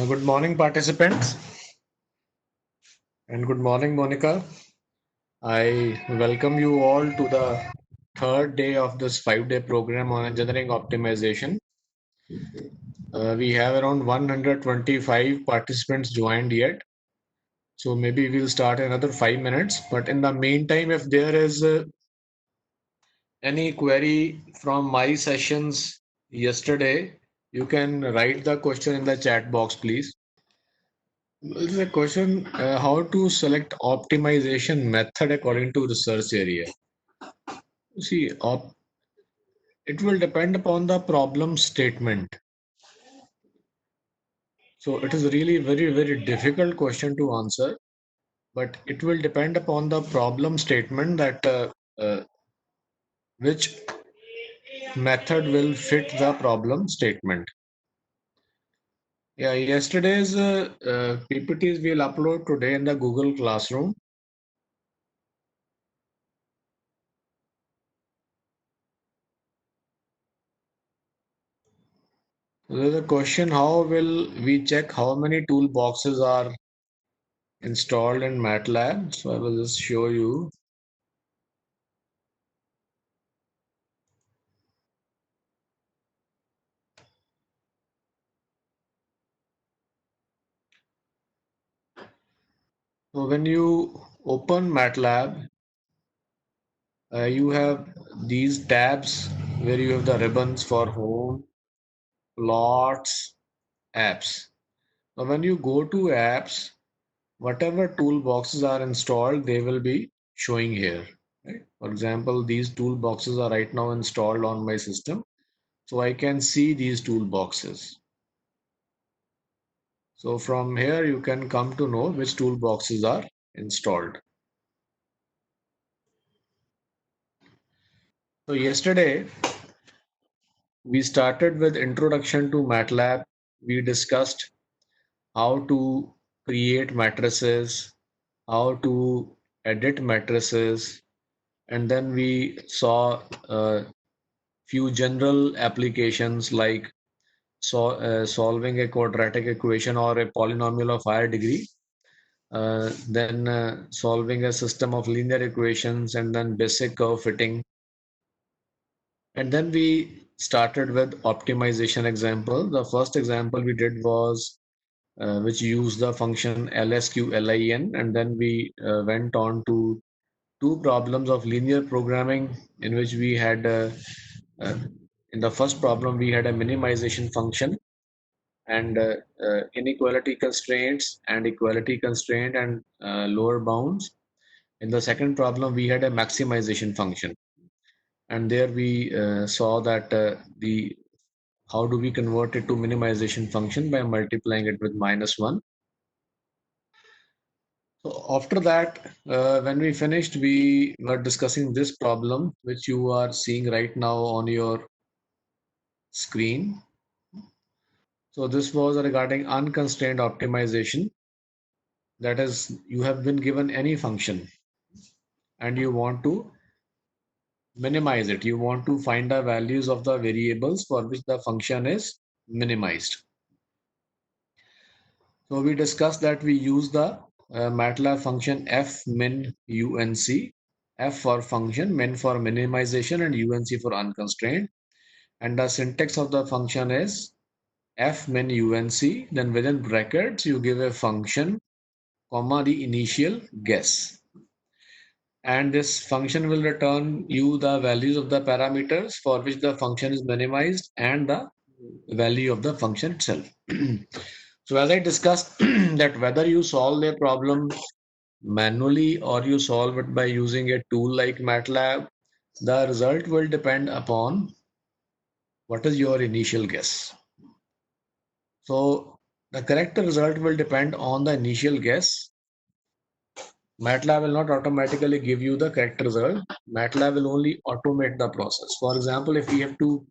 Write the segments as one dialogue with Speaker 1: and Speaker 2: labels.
Speaker 1: Good morning, participants, and good morning, Monica. I welcome you all to the third day of this 5-day program on engineering optimization. We have around 125 participants joined yet, so maybe we'll start another 5 minutes. But in the meantime, if there is any query from my sessions yesterday, you can write the question in the chat box, please. There's a question how to select optimization method according to research area. See, it will depend upon the problem statement. So it is really very difficult question to answer, but it will depend upon the problem statement that which method will fit the problem statement. Yeah, yesterday's PPTs we'll upload today in the Google Classroom. There's a question, how will we check how many toolboxes are installed in MATLAB? So I will just show you. So when you open MATLAB, you have these tabs where you have the ribbons for home, plots, apps. Now when you go to apps, whatever toolboxes are installed, they will be showing here. Right? For example, these toolboxes are right now installed on my system. So I can see these toolboxes. So from here, you can come to know which toolboxes are installed. So yesterday, we started with introduction to MATLAB. We discussed how to create matrices, how to edit matrices, and then we saw a few general applications like solving a quadratic equation or a polynomial of higher degree, then solving a system of linear equations, and then basic curve fitting. And then we started with optimization example. The first example we did was which used the function LSQLIN, and then we went on to two problems of linear programming in which we had uh, in the first problem we had a minimization function and inequality constraints and equality constraint and lower bounds. In the second problem we had a maximization function, and there we saw that the how do we convert it to minimization function by multiplying it with -1. So after that, when we finished, we were discussing this problem, which you are seeing right now on your screen. So this was regarding unconstrained optimization. That is, you have been given any function and you want to minimize it. You want to find the values of the variables for which the function is minimized. So we discussed that we use the MATLAB function fminunc, f for function, min for minimization, and unc for unconstrained. And the syntax of the function is fminunc, then within brackets you give a function, comma, the initial guess. And this function will return you the values of the parameters for which the function is minimized and the value of the function itself. So as I discussed that whether you solve a problem manually or you solve it by using a tool like MATLAB, the result will depend upon what is your initial guess. So the correct result will depend on the initial guess. MATLAB will not automatically give you the correct result. MATLAB will only automate the process. For example, if we have to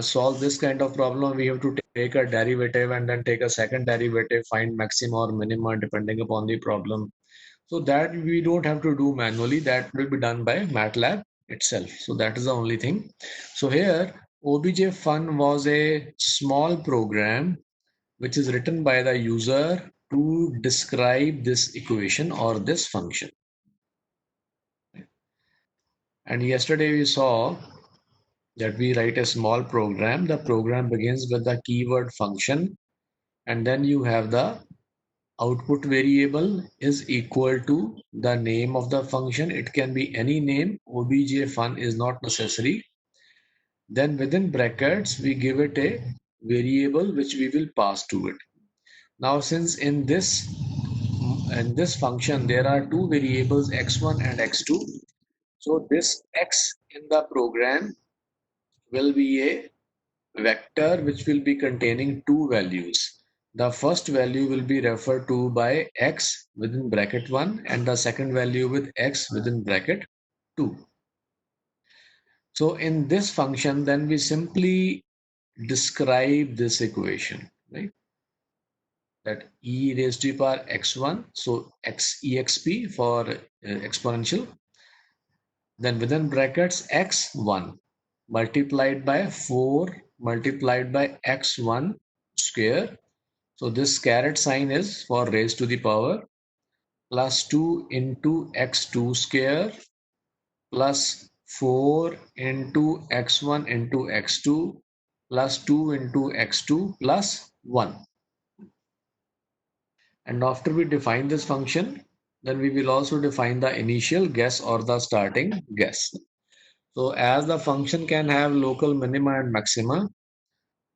Speaker 1: solve this kind of problem, we have to take a derivative and then take a second derivative, find maxima or minima depending upon the problem. So that we don't have to do manually. That will be done by MATLAB itself. So that is the only thing. So here OBJ Fun was a small program which is written by the user to describe this equation or this function. And yesterday we saw that we write a small program. The program begins with the keyword function, and then you have the output variable is equal to the name of the function. It can be any name. Obj fun is not necessary. Then within brackets, we give it a variable which we will pass to it. Now, since in this function there are two variables x1 and x2, so this x in the program will be a vector which will be containing two values. The first value will be referred to by x within bracket 1 and the second value with x within bracket 2. So in this function, then we simply describe this equation, right? That e raised to the power x1, so x exp for exponential. Then within brackets x1 multiplied by 4 multiplied by x1 square. So this caret sign is for raised to the power plus 2 into x2 square plus 4 into x1 into x2 plus 2 into x2 plus 1. And after we define this function, then we will also define the initial guess or the starting guess. So as the function can have local minima and maxima,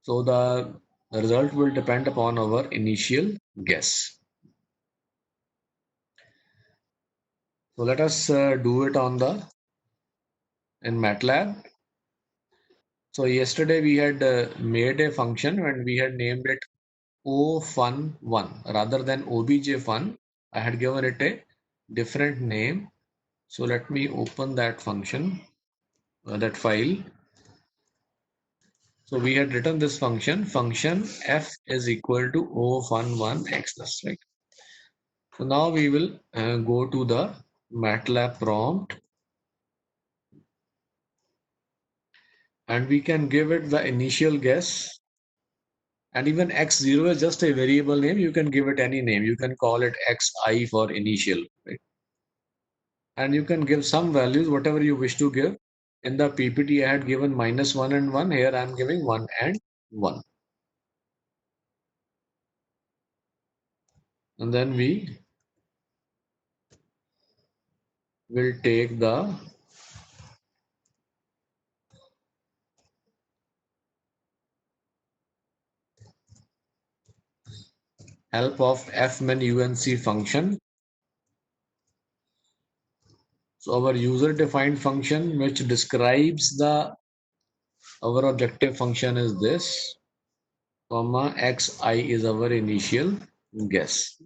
Speaker 1: so the result will depend upon our initial guess. So let us do it in MATLAB. So yesterday we had made a function and we had named it ofun1 rather than objfun. I had given it a different name. So let me open that function, that file. So we had written this function f is equal to ofun1x, that's right. So now we will go to the MATLAB prompt and we can give it the initial guess. And even x0 is just a variable name. You can give it any name. You can call it xi for initial, right? And you can give some values, whatever you wish to give. In the PPT, I had given -1 and 1. Here I am giving 1 and 1. And then we will take the help of fmin_unc function. So our user defined function which describes our objective function is this, comma xi is our initial guess.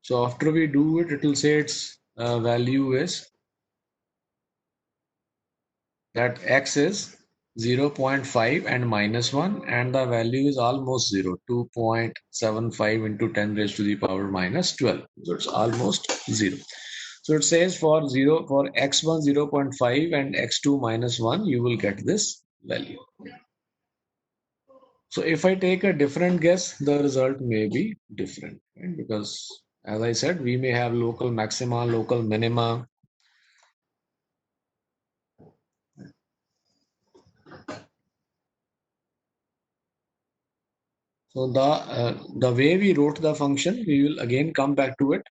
Speaker 1: So after we do it, it will say its value is that x is 0.5 and -1 and the value is almost 0, 2.75 into 10 raised to the power -12. So it's almost 0. So it says for x1 0.5 and x2 -1, you will get this value. So if I take a different guess, the result may be different, right? Because as I said, we may have local maxima, local minima. So the way we wrote the function, we will again come back to it.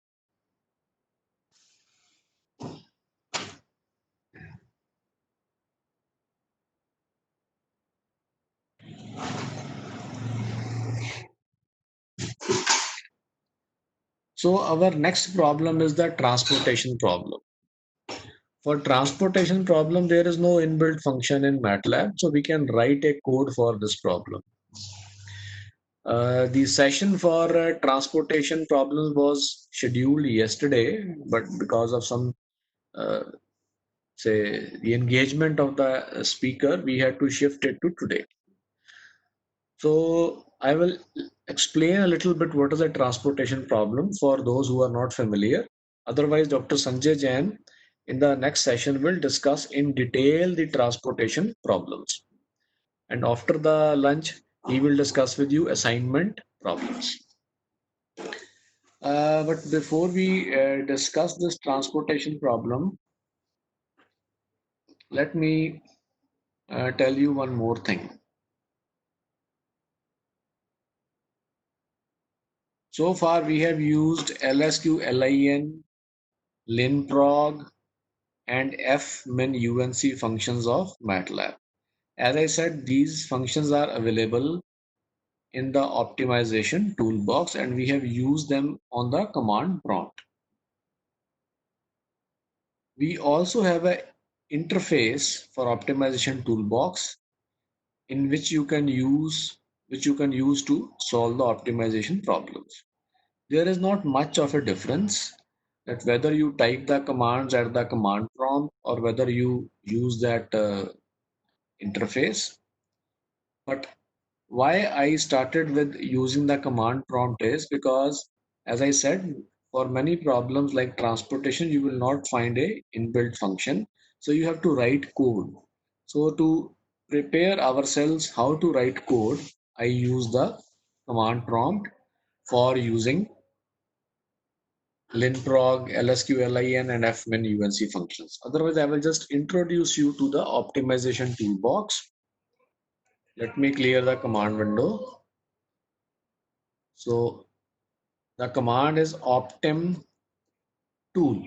Speaker 1: So our next problem is the transportation problem. For transportation problem, there is no inbuilt function in MATLAB, so we can write a code for this problem. The session for transportation problems was scheduled yesterday, but because of some say the engagement of the speaker, we had to shift it to today. So I will explain a little bit what is a transportation problem for those who are not familiar. Otherwise, Dr. Sanjay Jain in the next session will discuss in detail the transportation problems. And after the lunch, he will discuss with you assignment problems. But before we discuss this transportation problem, let me tell you one more thing. So far, we have used LSQ, LIN, linprog, and fmin functions of MATLAB. As I said, these functions are available in the optimization toolbox and we have used them on the command prompt. We also have an interface for optimization toolbox in which you can use to solve the optimization problems. There is not much of a difference that whether you type the commands at the command prompt or whether you use that interface. But why I started with using the command prompt is because, as I said, for many problems like transportation, you will not find a inbuilt function. So you have to write code. So to prepare ourselves how to write code, I use the command prompt for using linprog, lsqlin, and fmin functions. Otherwise, I will just introduce you to the optimization toolbox. Let me clear the command window. So the command is optim tool.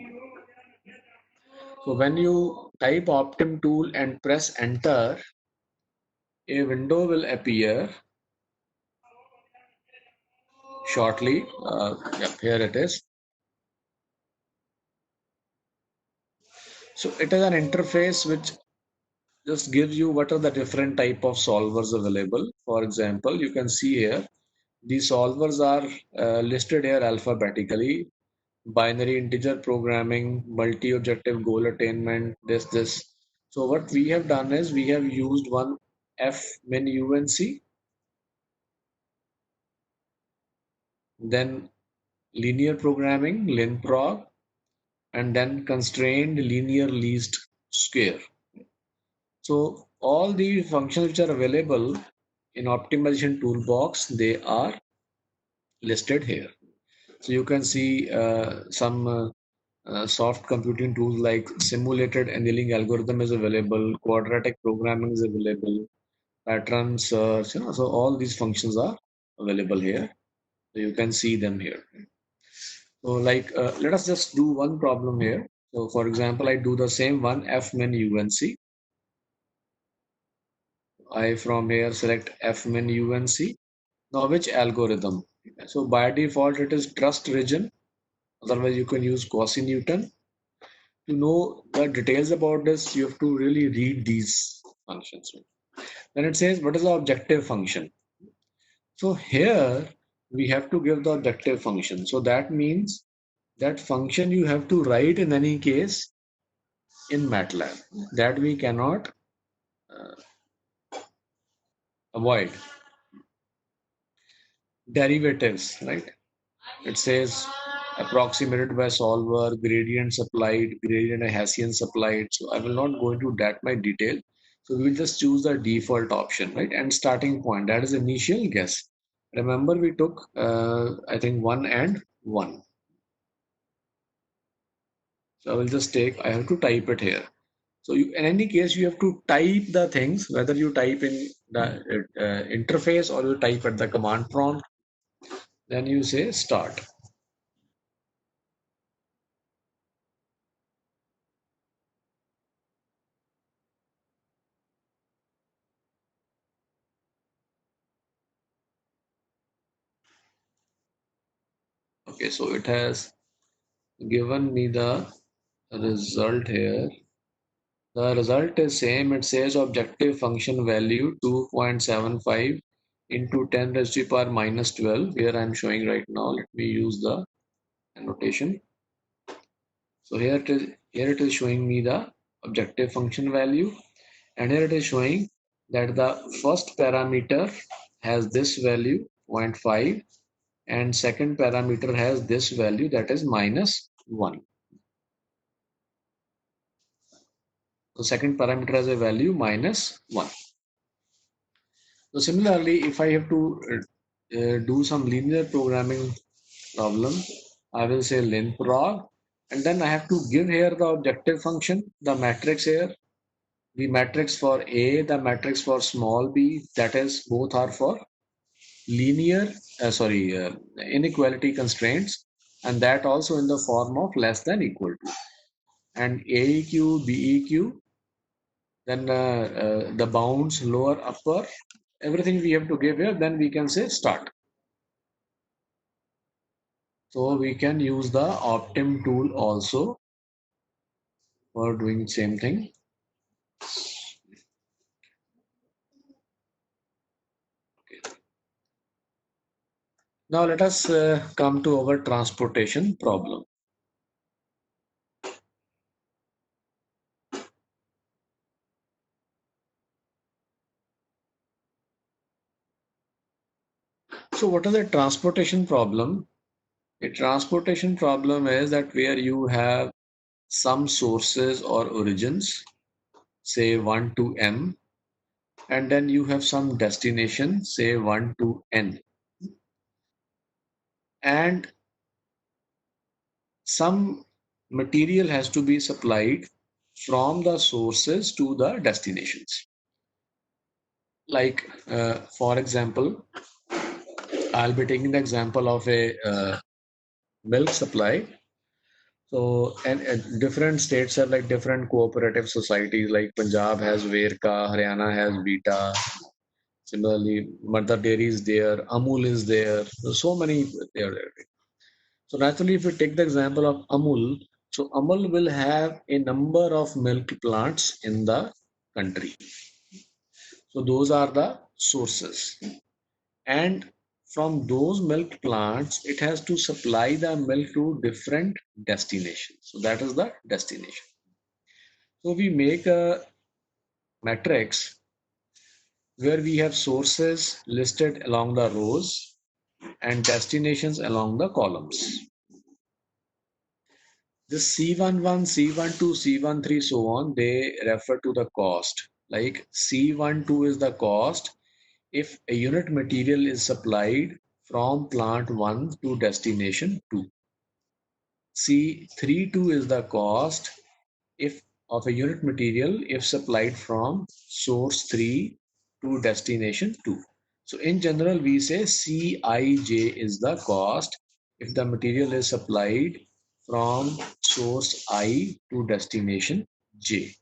Speaker 1: So when you type optim tool and press enter, a window will appear shortly. Yep, here it is. So it is an interface which just gives you what are the different type of solvers available. For example, you can see here these solvers are listed here alphabetically: binary integer programming, multi-objective goal attainment, this. So what we have done is we have used one fmin, then linear programming, linprog, and then constrained linear least square. So all the functions which are available in optimization toolbox, they are listed here. So you can see some soft computing tools like simulated annealing algorithm is available, quadratic programming is available, pattern search, so all these functions are available here. So you can see them here. So like let us just do one problem here. So for example, I do the same one fmin unc. I from here select fmin unc. Now which algorithm? So by default it is trust region. Otherwise you can use Gaussian Newton. To know the details about this, you have to really read these functions. Then it says what is the objective function. So here we have to give the objective function. So that means that function you have to write in any case in MATLAB. That we cannot avoid. Derivatives, right? It says approximated by solver, gradient supplied, gradient and Hessian supplied. So I will not go into that much detail. So we will just choose the default option, right? And starting point, that is initial guess. Remember we took, I think 1 and 1. So I will just take, I have to type it here. So you, in any case, you have to type the things, whether you type in the interface or you type at the command prompt, then you say start. Okay, so it has given me the result here. The result is same. It says objective function value 2.75 into 10 raised to the power minus 12. Here I am showing right now. Let me use the annotation. So here it is showing me the objective function value, and here it is showing that the first parameter has this value 0.5 and second parameter has this value, that is minus 1. The second parameter has a value minus 1. So similarly, if I have to do some linear programming problem, I will say linprog, and then I have to give here the objective function, the matrix here, the matrix for A, the matrix for small b, that is both are for linear, inequality constraints, and that also in the form of less than equal to. And AEQ, BEQ, then the bounds lower, upper, everything we have to give here, then we can say start. So we can use the Optim tool also for doing same thing. Okay. Now let us come to our transportation problem. So what is a transportation problem? A transportation problem is that where you have some sources or origins, say 1 to m, and then you have some destination, say 1 to n, and some material has to be supplied from the sources to the destinations. Like, for example, I'll be taking the example of a milk supply. So, and different states have like different cooperative societies. Like Punjab has Verka, Haryana has Vita. Similarly, Mother Dairy is there, Amul is there. So many there. So naturally, if we take the example of Amul, so Amul will have a number of milk plants in the country. So those are the sources. And from those milk plants, it has to supply the milk to different destinations. So that is the destination. So we make a matrix where we have sources listed along the rows and destinations along the columns. This C11, C12, C13, so on, they refer to the cost. Like C12 is the cost if a unit material is supplied from plant 1 to destination 2. C32 is the cost if of a unit material if supplied from source 3 to destination 2. So in general, we say Cij is the cost if the material is supplied from source I to destination J.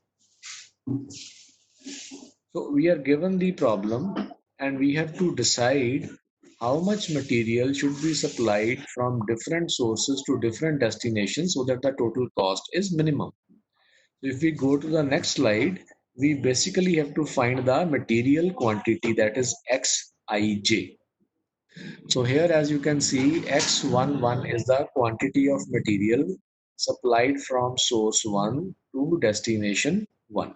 Speaker 1: So we are given the problem and we have to decide how much material should be supplied from different sources to different destinations so that the total cost is minimum. So if we go to the next slide, we basically have to find the material quantity, that is Xij. So here, as you can see, X11 is the quantity of material supplied from source 1 to destination 1.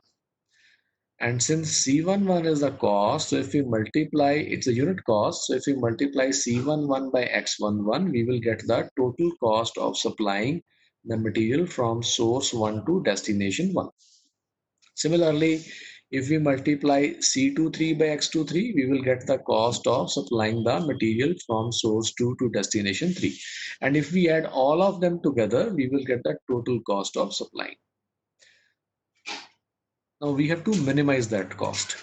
Speaker 1: And since C11 is the cost, so if we multiply, it's a unit cost. So if we multiply C11 by X11, we will get the total cost of supplying the material from source 1 to destination 1. Similarly, if we multiply C23 by X23, we will get the cost of supplying the material from source 2 to destination 3. And if we add all of them together, we will get the total cost of supplying. Now we have to minimize that cost.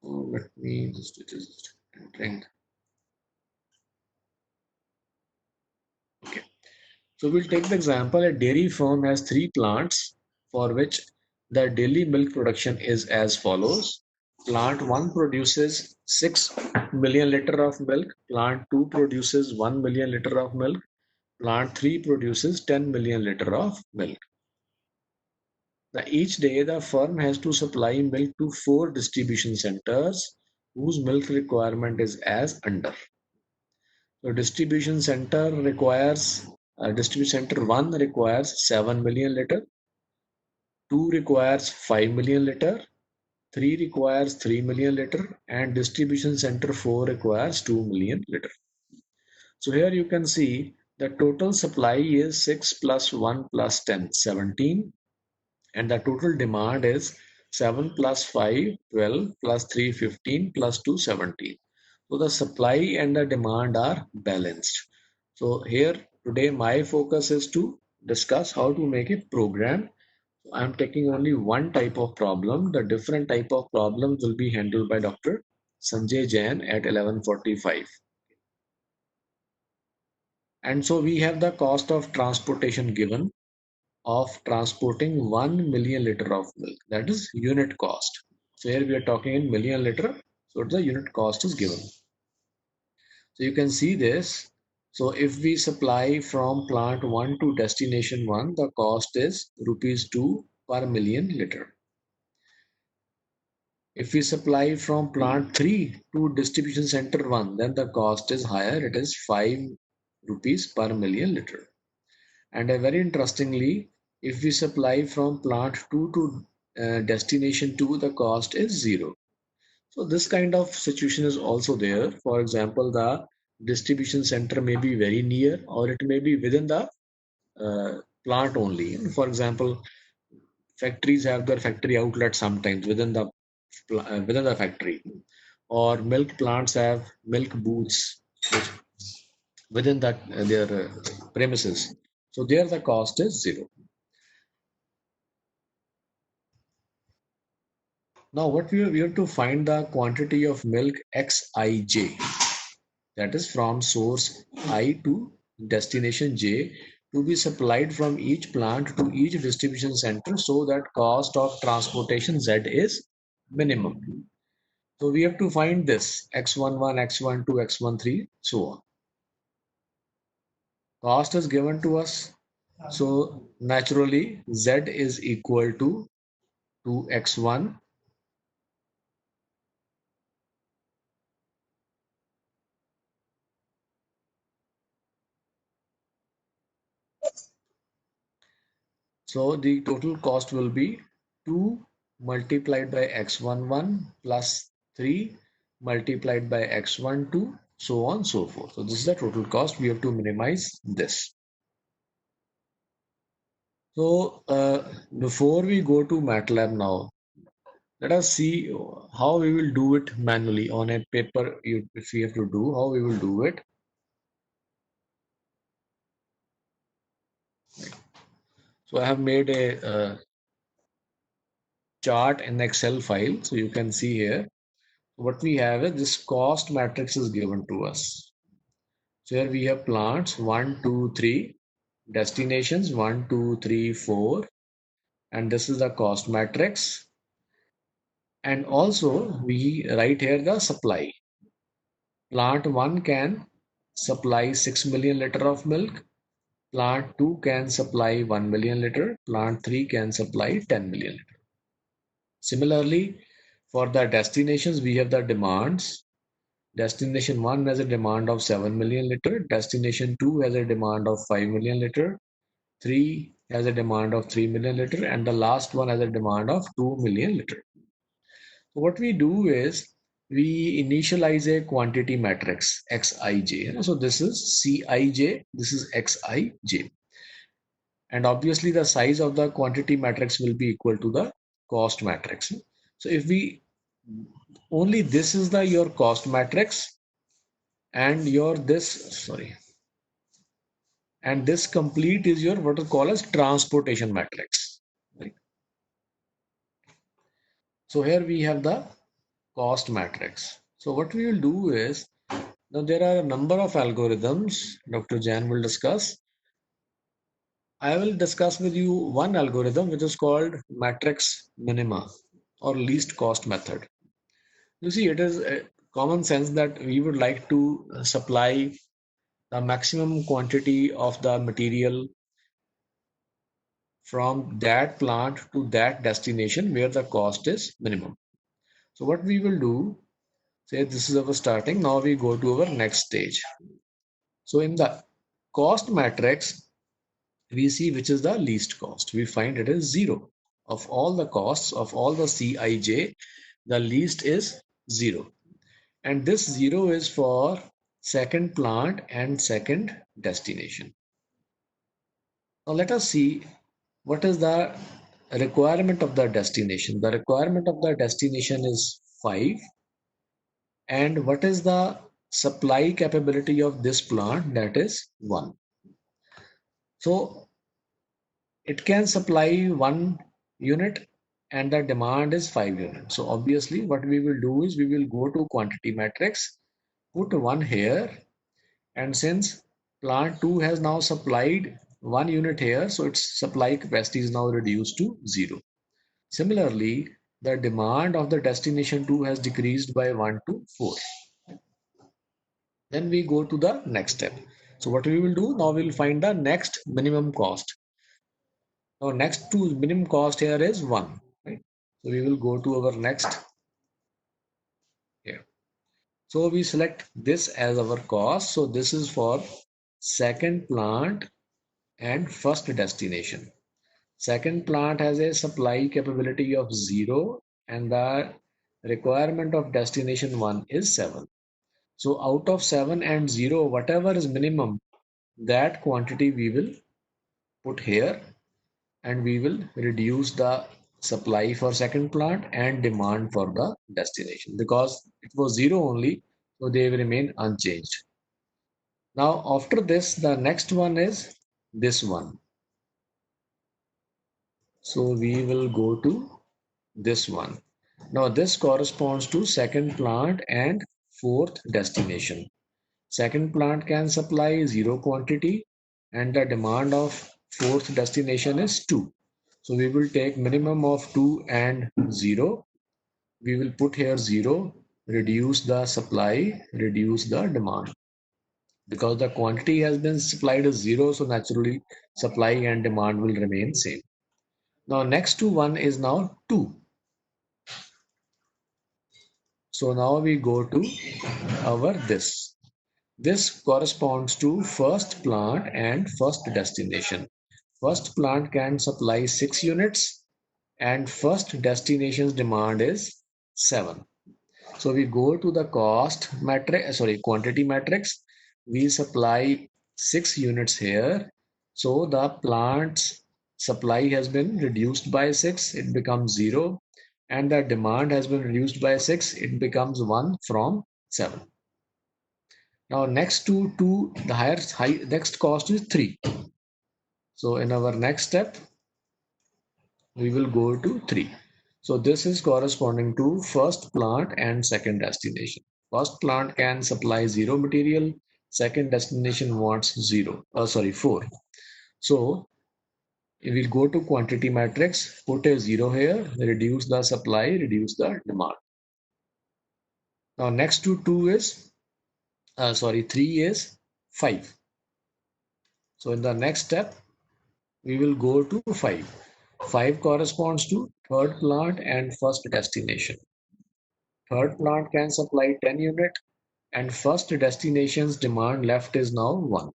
Speaker 1: So let me just entering. Okay. So we'll take the example, a dairy farm has 3 plants for which the daily milk production is as follows. Plant 1 produces 6 million liter of milk. Plant 2 produces 1 million liter of milk. Plant 3 produces 10 million liter of milk. Now, each day the firm has to supply milk to 4 distribution centers whose milk requirement is as under. So distribution center 1 requires 7 million liter, 2 requires 5 million liter, 3 requires 3 million liter, and distribution center 4 requires 2 million liter. So here you can see the total supply is 6 plus 1 plus 10, 17, and the total demand is 7 plus 5, 12, plus 3, 15, plus 2, 17. So the supply and the demand are balanced. So here today my focus is to discuss how to make a program. I'm taking only one type of problem. The different type of problems will be handled by Dr. Sanjay Jain at 11:45. And so we have the cost of transportation given of transporting 1 million liter of milk. That is unit cost. So here we are talking in million liter. So the unit cost is given. So you can see this. So if we supply from plant 1 to destination 1, the cost is rupees 2 per million liter. If we supply from plant 3 to distribution center 1, then the cost is higher. It is 5 rupees per million liter. And very interestingly, if we supply from plant 2 to destination 2, the cost is 0. So this kind of situation is also there. For example, the distribution center may be very near or it may be within the plant only. For example, factories have their factory outlet sometimes within the factory, or milk plants have milk booths within that their premises. So there the cost is 0. Now what we have to find the quantity of milk Xij, that is from source I to destination J, to be supplied from each plant to each distribution center so that cost of transportation Z is minimum. So we have to find this X11, X12, X13, so on. Cost is given to us. So naturally Z is equal to 2x1 So the total cost will be 2 multiplied by x11 plus 3 multiplied by x12, so on so forth. So this is the total cost. We have to minimize this. So before we go to MATLAB now, let us see how we will do it manually on a paper. If we have to do, how we will do it. So I have made a chart in Excel file. So you can see here what we have is this cost matrix is given to us. So here we have plants 1, 2, 3, destinations 1, 2, 3, 4, and this is the cost matrix. And also we write here the supply. Plant 1 can supply 6 million liter of milk. Plant 2 can supply 1 million liter. Plant 3 can supply 10 million liter. Similarly, for the destinations, we have the demands. Destination 1 has a demand of 7 million liter. Destination 2 has a demand of 5 million liter. 3 has a demand of 3 million liter. And the last one has a demand of 2 million liter. So what we do is we initialize a quantity matrix Xij. So this is Cij, this is Xij. And obviously the size of the quantity matrix will be equal to the cost matrix. So if we only this is the your cost matrix and your this sorry and this complete is your what is called as transportation matrix, right? So here we have the cost matrix. So what we will do is, now there are a number of algorithms Dr. Jan will discuss. I will discuss with you one algorithm which is called matrix minima or least cost method. You see, it is a common sense that we would like to supply the maximum quantity of the material from that plant to that destination where the cost is minimum. So what we will do, say this is our starting, now we go to our next stage. So in the cost matrix, we see which is the least cost. We find it is 0. Of all the costs of all the Cij, the least is 0. And this 0 is for second plant and second destination. Now let us see what is the requirement of the destination. The requirement of the destination is 5. And what is the supply capability of this plant? That is 1. So it can supply 1 unit and the demand is 5 units. So obviously what we will do is we will go to quantity matrix, put 1 here, and since plant 2 has now supplied 1 unit here, so its supply capacity is now reduced to 0. Similarly, the demand of the destination 2 has decreased by 1 to 4. Then we go to the next step. So what we will do now, we'll find the next minimum cost. Now next to minimum cost here is 1, right? So we will go to our next here. So we select this as our cost. So this is for second plant and first destination. Second plant has a supply capability of 0 and the requirement of destination 1 is 7. So out of 7 and 0, whatever is minimum, that quantity we will put here, and we will reduce the supply for second plant and demand for the destination, because it was 0 only, so they will remain unchanged. Now after this, the next one is this one. So we will go to this one. Now this corresponds to second plant and fourth destination. Second plant can supply 0 quantity and the demand of fourth destination is 2. So we will take minimum of 2 and 0. We will put here 0, reduce the supply, reduce the demand. Because the quantity has been supplied as 0, so naturally supply and demand will remain same. Now next to 1 is now 2. So now we go to our this. This corresponds to first plant and first destination. First plant can supply 6 units and first destination's demand is 7. So we go to the cost matrix, quantity matrix. We supply 6 units here. So the plant's supply has been reduced by 6, it becomes 0. And the demand has been reduced by 6, it becomes 1 from 7. Now next to 2, the next cost is 3. So in our next step, we will go to 3. So this is corresponding to first plant and second destination. First plant can supply 0 material, second destination wants 4. So we will go to quantity matrix, put a 0 here, reduce the supply, reduce the demand. Now next to 2 is 3 is 5. So in the next step, we will go to 5. 5 corresponds to third plant and first destination. Third plant can supply 10 unit and first destination's demand left is now 1.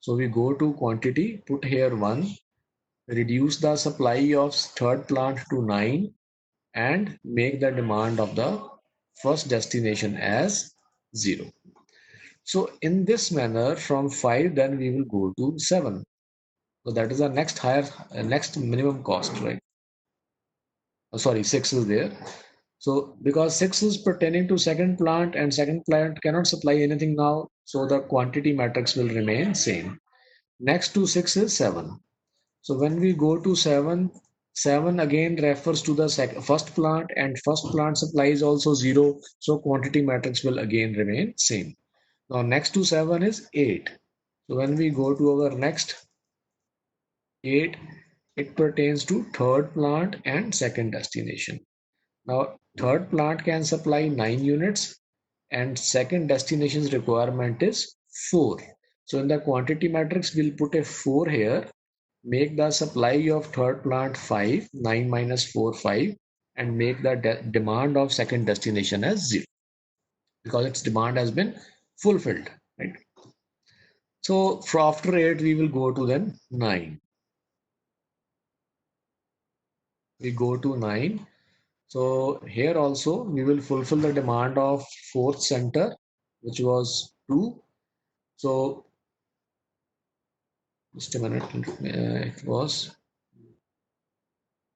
Speaker 1: So we go to quantity, put here 1, reduce the supply of third plant to 9 and make the demand of the first destination as 0. So in this manner, from 5 then we will go to 7. So that is the next minimum cost, right? 6 is there. So because 6 is pertaining to second plant and second plant cannot supply anything now, so the quantity matrix will remain same. Next to 6 is 7. So when we go to 7, 7 again refers to the first plant and first plant supply is also 0, so quantity matrix will again remain same. Now next to 7 is 8. So when we go to our next 8, it pertains to third plant and second destination. Now third plant can supply 9 units and second destination's requirement is 4. So in the quantity matrix, we'll put a 4 here, make the supply of third plant 5, 9 minus 4, 5, and make the demand of second destination as 0 because its demand has been fulfilled, right? So after 8, we will go to then 9. We go to 9. So here also we will fulfill the demand of fourth center, which was 2. So just a minute, it was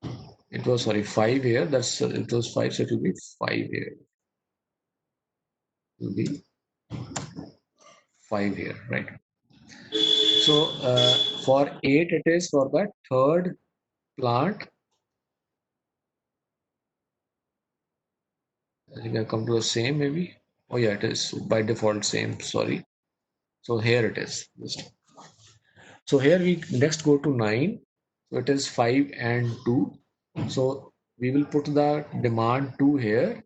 Speaker 1: 5 here. It was 5, so it will be 5 here. will be 5 here, right? So for 8, it is for the third plant. You can come to the same maybe. Oh yeah, it is by default same. Sorry. So here it is. So here we next go to 9. So it is 5 and 2. So we will put the demand 2 here,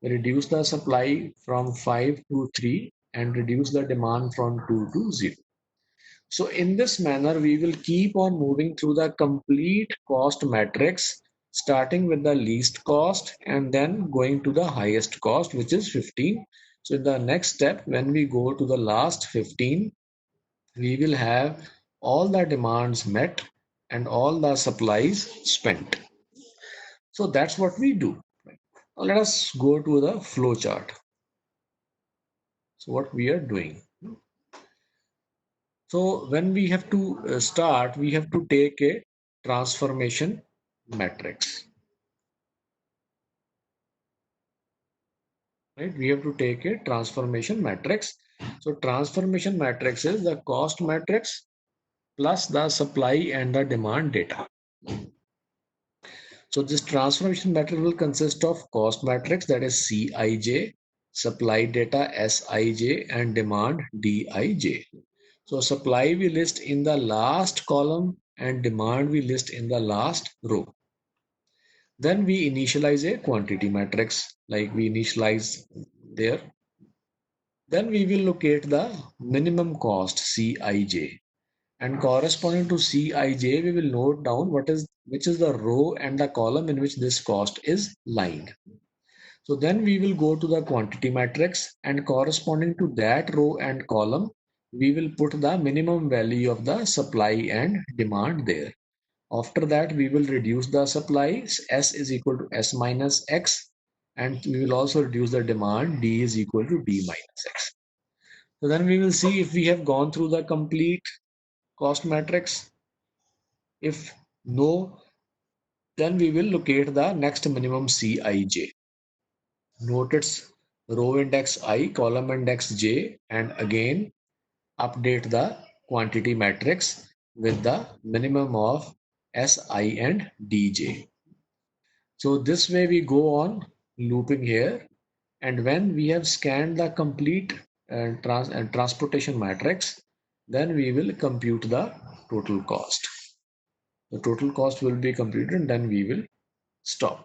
Speaker 1: reduce the supply from 5 to 3, and reduce the demand from 2 to 0. So in this manner, we will keep on moving through the complete cost matrix, starting with the least cost and then going to the highest cost, which is 15. So in the next step, when we go to the last 15, we will have all the demands met and all the supplies spent. So that's what we do. Now let us go to the flow chart. So what we are doing. So when we have to start, we have to take a transformation matrix. Right? We have to take a transformation matrix. So transformation matrix is the cost matrix plus the supply and the demand data. So this transformation matrix will consist of cost matrix, that is Cij, supply data Sij, and demand Dij. So supply we list in the last column and demand we list in the last row. Then we initialize a quantity matrix like we initialize there. Then we will locate the minimum cost Cij, and corresponding to Cij we will note down which is the row and the column in which this cost is lying. So then we will go to the quantity matrix, and corresponding to that row and column we will put the minimum value of the supply and demand there. After that, we will reduce the supplies. S is equal to S minus X. And we will also reduce the demand. D is equal to D minus X. So then we will see if we have gone through the complete cost matrix. If no, then we will locate the next minimum Cij. Note its row index I, column index J, and again update the quantity matrix with the minimum of Si and Dj. So this way we go on looping here, and when we have scanned the complete transportation matrix, then we will compute the total cost. The total cost will be computed and then we will stop.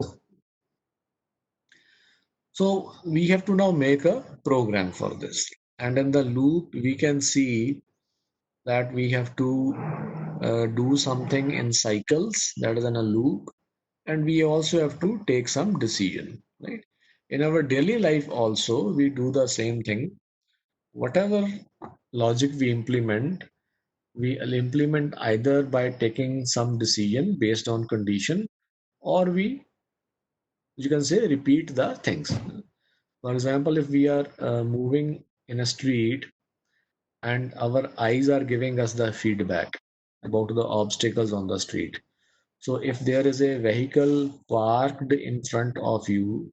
Speaker 1: So we have to now make a program for this. And in the loop, we can see that we have to do something in cycles, that is in a loop, and we also have to take some decision, right? In our daily life also, we do the same thing. Whatever logic we implement, we'll implement either by taking some decision based on condition, or you can say, repeat the things. For example, if we are moving in a street and our eyes are giving us the feedback about the obstacles on the street. So if there is a vehicle parked in front of you,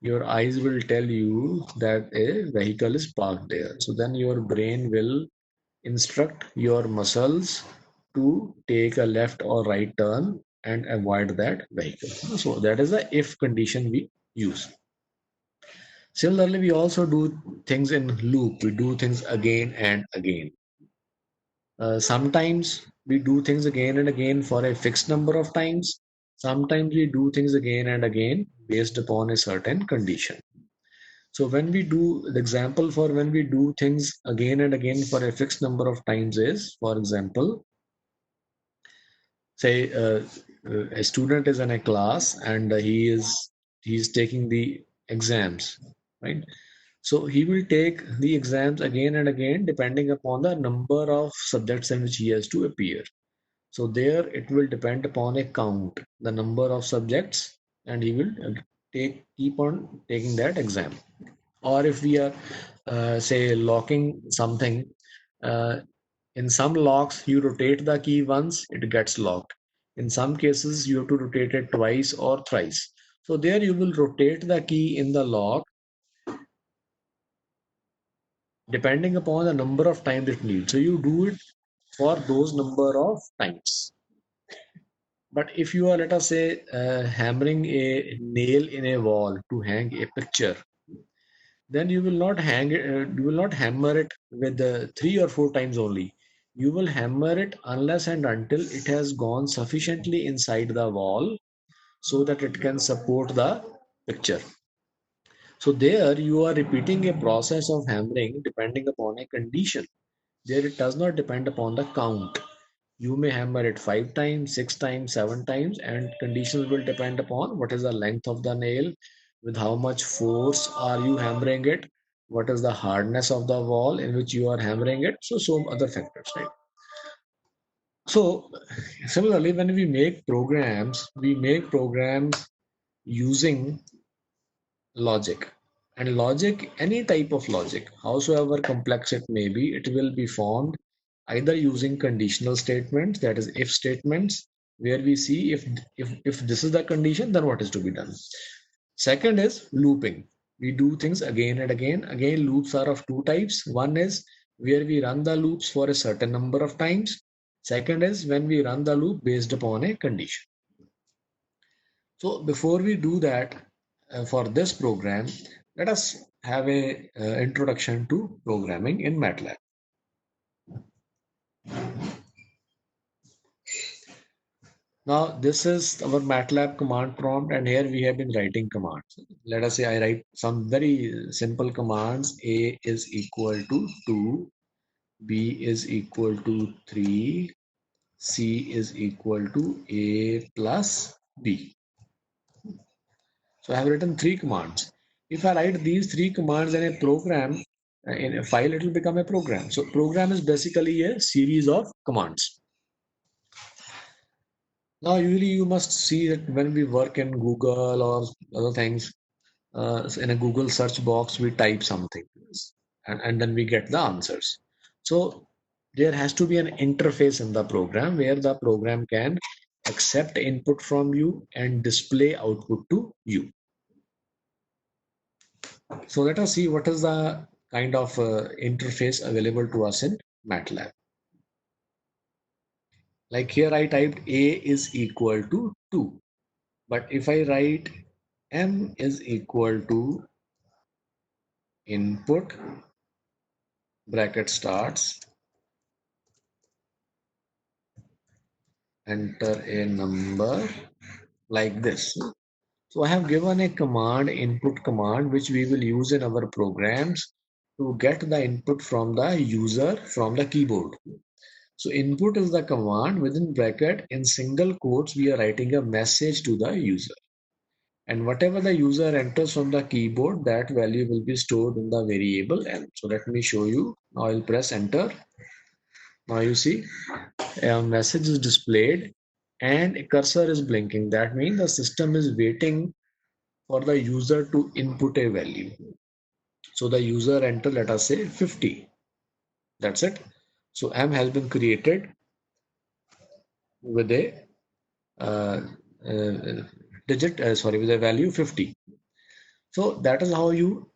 Speaker 1: your eyes will tell you that a vehicle is parked there. So then your brain will instruct your muscles to take a left or right turn and avoid that vehicle. So that is the if condition we use. Similarly, we also do things in loop. We do things again and again. Sometimes we do things again and again for a fixed number of times. Sometimes we do things again and again based upon a certain condition. So when we do the example for when we do things again and again for a fixed number of times is, for example, say a student is in a class and he's taking the exams, right? So he will take the exams again and again depending upon the number of subjects in which he has to appear. So there it will depend upon a count, the number of subjects, and he will keep on taking that exam. Or if we are say locking something, uh, in some locks you rotate the key once, it gets locked. In some cases you have to rotate it twice or thrice. So there you will rotate the key in the lock depending upon the number of times it needs. So you do it for those number of times. But if you are, let us say, hammering a nail in a wall to hang a picture, then you will not hang it, you will not hammer it with 3 or 4 times only. You will hammer it unless and until it has gone sufficiently inside the wall so that it can support the picture. So there you are repeating a process of hammering depending upon a condition. There it does not depend upon the count. You may hammer it 5 times, 6 times, 7 times, and conditions will depend upon what is the length of the nail, with how much force are you hammering it, what is the hardness of the wall in which you are hammering it. So some other factors, right? So similarly, when we make programs using logic. And logic, any type of logic, howsoever complex it may be, it will be formed either using conditional statements, that is if statements, where we see if this is the condition, then what is to be done. Second is looping. We do things again and again. Again, loops are of two types. One is where we run the loops for a certain number of times. Second is when we run the loop based upon a condition. So before we do that, for this program, let us have a introduction to programming in MATLAB. Now this is our MATLAB command prompt, and here we have been writing commands. Let us say I write some very simple commands. A is equal to 2, B is equal to 3, C is equal to A plus B. So I have written 3 commands. If I write these 3 commands in a program, in a file, it will become a program. So program is basically a series of commands. Now, usually you must see that when we work in Google or other things, in a Google search box, we type something and then we get the answers. So there has to be an interface in the program where the program can accept input from you and display output to you. So let us see what is the kind of interface available to us in MATLAB. Like here I typed A is equal to 2. But if I write M is equal to input, bracket starts, enter a number like this. So I have given a command, input command, which we will use in our programs to get the input from the user from the keyboard. So input is the command, within bracket in single quotes we are writing a message to the user, and whatever the user enters from the keyboard, that value will be stored in the variable n. So let me show you. Now I'll press enter. Now you see a message is displayed and a cursor is blinking. That means the system is waiting for the user to input a value. So the user enter, let us say 50. That's it. So M has been created with a uh, uh, with a value 50. So that is how you,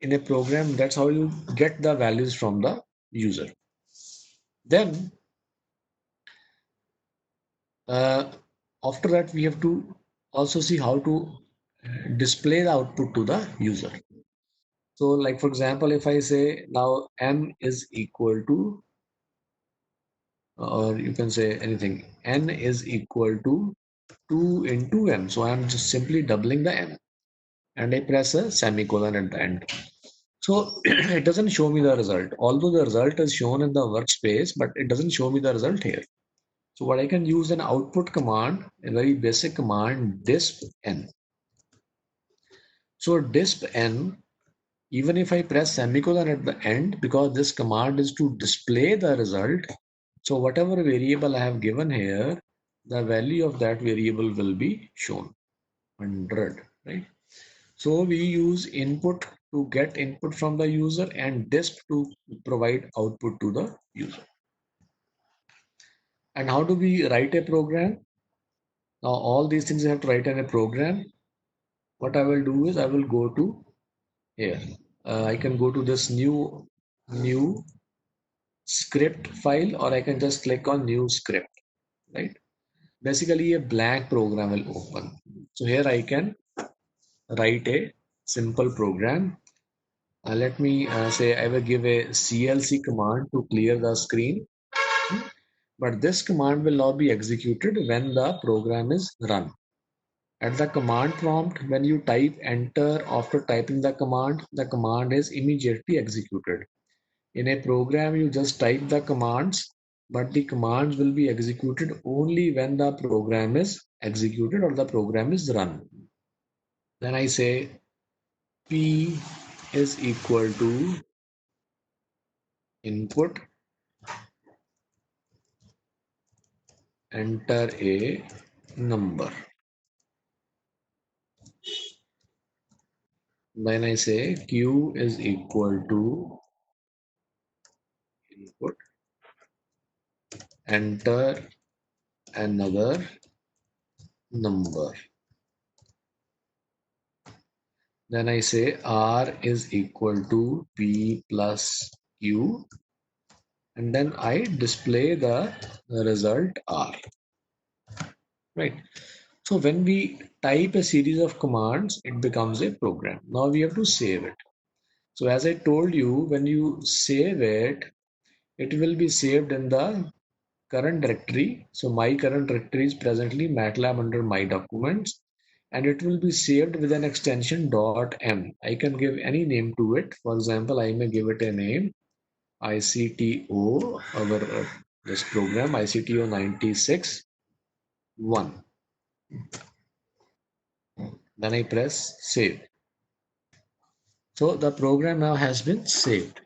Speaker 1: in a program, that's how you get the values from the user. Then uh, after that, we have to also see how to display the output to the user. So like, for example, if I say now M is equal to, or you can say anything, N is equal to 2 into M. So I'm just simply doubling the M, and I press a semicolon at the end. So it doesn't show me the result, although the result is shown in the workspace, but it doesn't show me the result here. So what I can use an output command, a very basic command, disp n. So disp n, even if I press semicolon at the end, because this command is to display the result. So whatever variable I have given here, the value of that variable will be shown, 100, right? So we use input to get input from the user and disp to provide output to the user. And how do we write a program? Now all these things I have to write in a program. What I will do is I will go to here. I can go to this new script file, or I can just click on new script, right? Basically a blank program will open. So here I can write a simple program. Let me say I will give a CLC command to clear the screen, but this command will not be executed when the program is run. At the command prompt, when you type enter after typing the command is immediately executed. In a program, you just type the commands, but the commands will be executed only when the program is executed or the program is run. Then I say P is equal to input, enter a number. Then I say Q is equal to input, enter another number. Then I say R is equal to P plus Q, and then I display the result R, right? So when we type a series of commands, it becomes a program. Now we have to save it. So as I told you, when you save it, it will be saved in the current directory. So my current directory is presently MATLAB under my documents, and it will be saved with an extension .m. I can give any name to it. For example, I may give it a name ICTO, our this program ICTO 96 1. Then I press save. So the program now has been saved.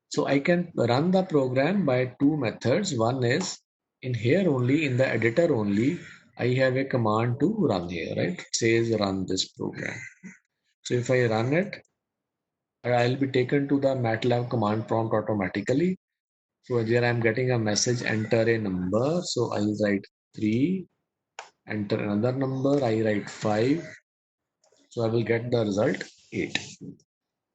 Speaker 1: So I can run the program by two methods. One is in here only, in the editor only, I have a command to run here, right? It says run this program. So if I run it, I'll be taken to the MATLAB command prompt automatically. So here I'm getting a message, enter a number. So I'll write 3, enter another number, I write 5. So I will get the result 8.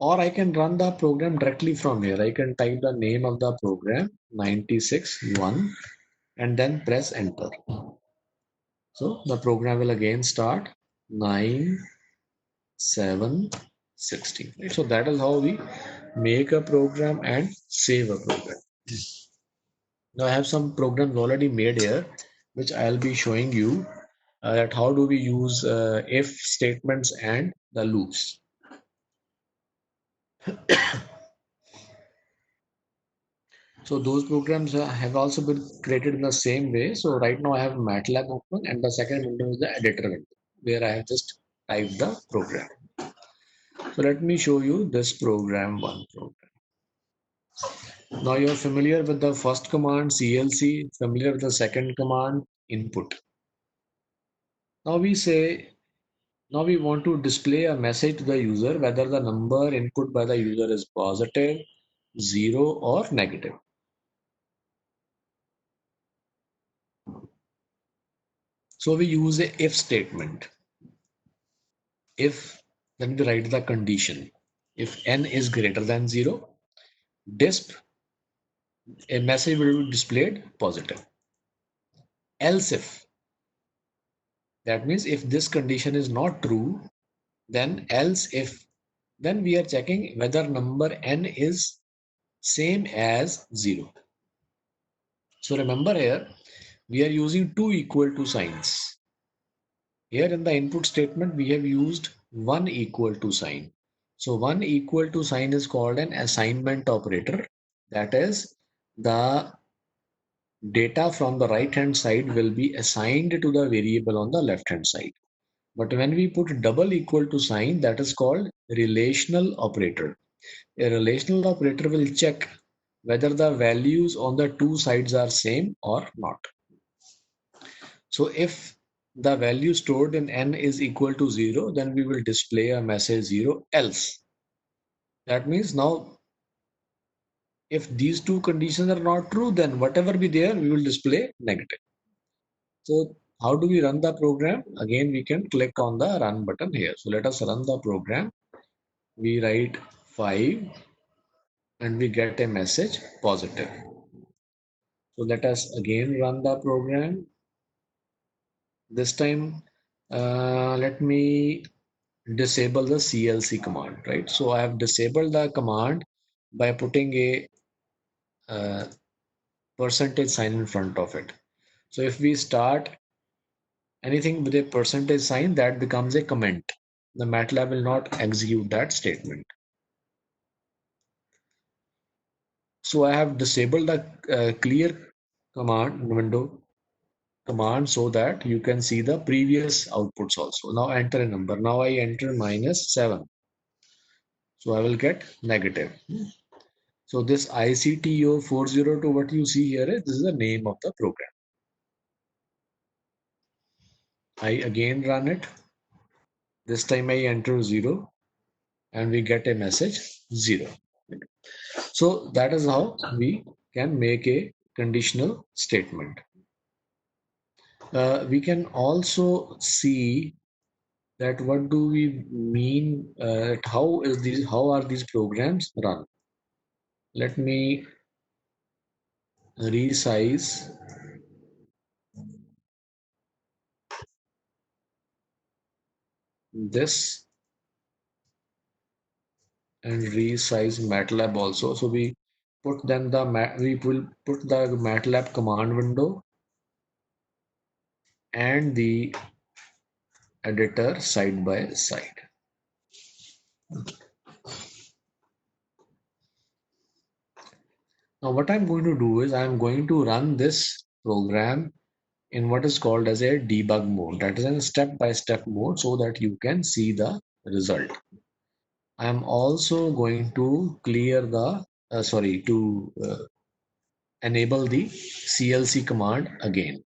Speaker 1: Or I can run the program directly from here. I can type the name of the program 96.1 and then press enter. So the program will again start 9, 7, 16. Right? So that is how we make a program and save a program. Now I have some programs already made here, which I'll be showing you that how do we use if statements and the loops. So those programs have also been created in the same way. So right now I have MATLAB open, and the second window is the editor window where I have just typed the program. So let me show you this program, one program. Now you're familiar with the first command CLC, familiar with the second command input. Now we want to display a message to the user whether the number input by the user is positive, 0 or negative. So we use a if statement. If, then we write the condition. If n is greater than 0, disp, a message will be displayed positive. Else if, that means if this condition is not true, then else if, then we are checking whether number n is same as 0. So remember here, we are using two equal to signs. Here in the input statement, we have used one equal to sign. So one equal to sign is called an assignment operator. That is, the data from the right hand side will be assigned to the variable on the left hand side. But when we put double equal to sign, that is called relational operator. A relational operator will check whether the values on the two sides are same or not. So if the value stored in n is equal to 0, then we will display a message 0 else. That means now if these two conditions are not true, then whatever be there, we will display negative. So how do we run the program? Again, we can click on the run button here. So let us run the program. We write 5 and we get a message positive. So let us again run the program. This time, let me disable the CLC command, right? So I have disabled the command by putting a uh, percentage sign in front of it. So if we start anything with a percentage sign, that becomes a comment. The MATLAB will not execute that statement. So I have disabled the clear command window command so that you can see the previous outputs also. Now enter a number. Now I enter -7. So I will get negative. So this ICTO 402, what you see here is this is the name of the program. I again run it. This time I enter 0 and we get a message 0. So that is how we can make a conditional statement. We can also see that what do we mean, how are these programs run. Let me resize this and resize MATLAB also. So we put then we will put the MATLAB command window and the editor side by side. Now what I'm going to do is I'm going to run this program in what is called as a debug mode. That is a step-by-step mode so that you can see the result. I'm also going to clear the enable the CLC command again.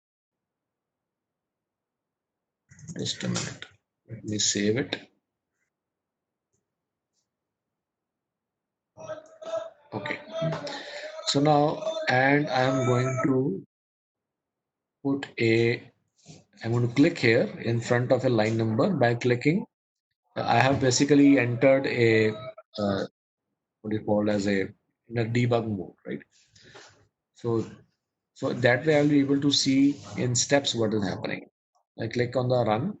Speaker 1: Just a minute. Let me save it. Okay. So now, and I'm going to put I'm going to click here in front of a line number by clicking. I have basically entered a, what do you call as in a debug mode, right? So, so that way I'll be able to see in steps what is happening. I click on the run,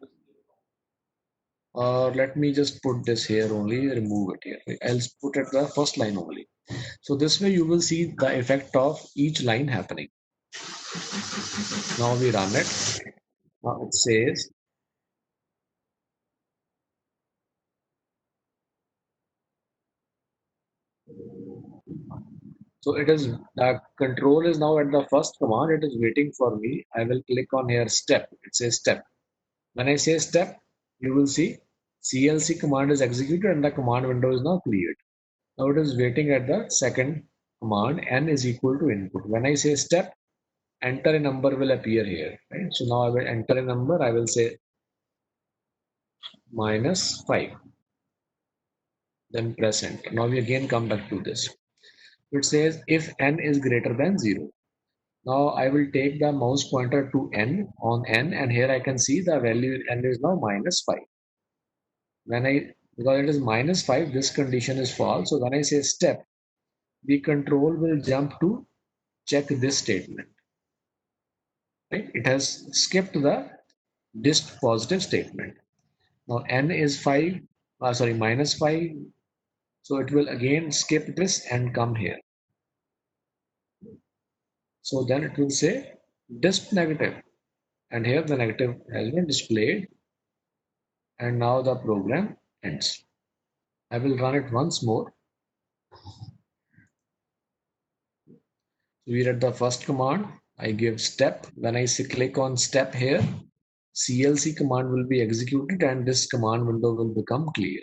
Speaker 1: or let me just put this here only, remove it here. I'll put it the first line only. So this way you will see the effect of each line happening. Now we run it. Now it says, so it is the control is now at the first command. It is waiting for me. I will click on here step. It says step. When I say step, you will see CLC command is executed and the command window is now cleared. Now it is waiting at the second command n is equal to input. When I say step, enter a number will appear here. Right? So now I will enter a number. I will say -5. Then press enter. Now we again come back to this. It says if n is greater than 0. Now I will take the mouse pointer to n on n, and here I can see the value n is now -5. When because it is -5, this condition is false. So when I say step, the control will jump to check this statement. Right? It has skipped the dist positive statement. Now n is 5, -5. So it will again skip this and come here. So then it will say dist negative. And here the negative has been displayed. And now the program ends. I will run it once more. We read the first command. I give step. When I click on step here, CLC command will be executed and this command window will become clear.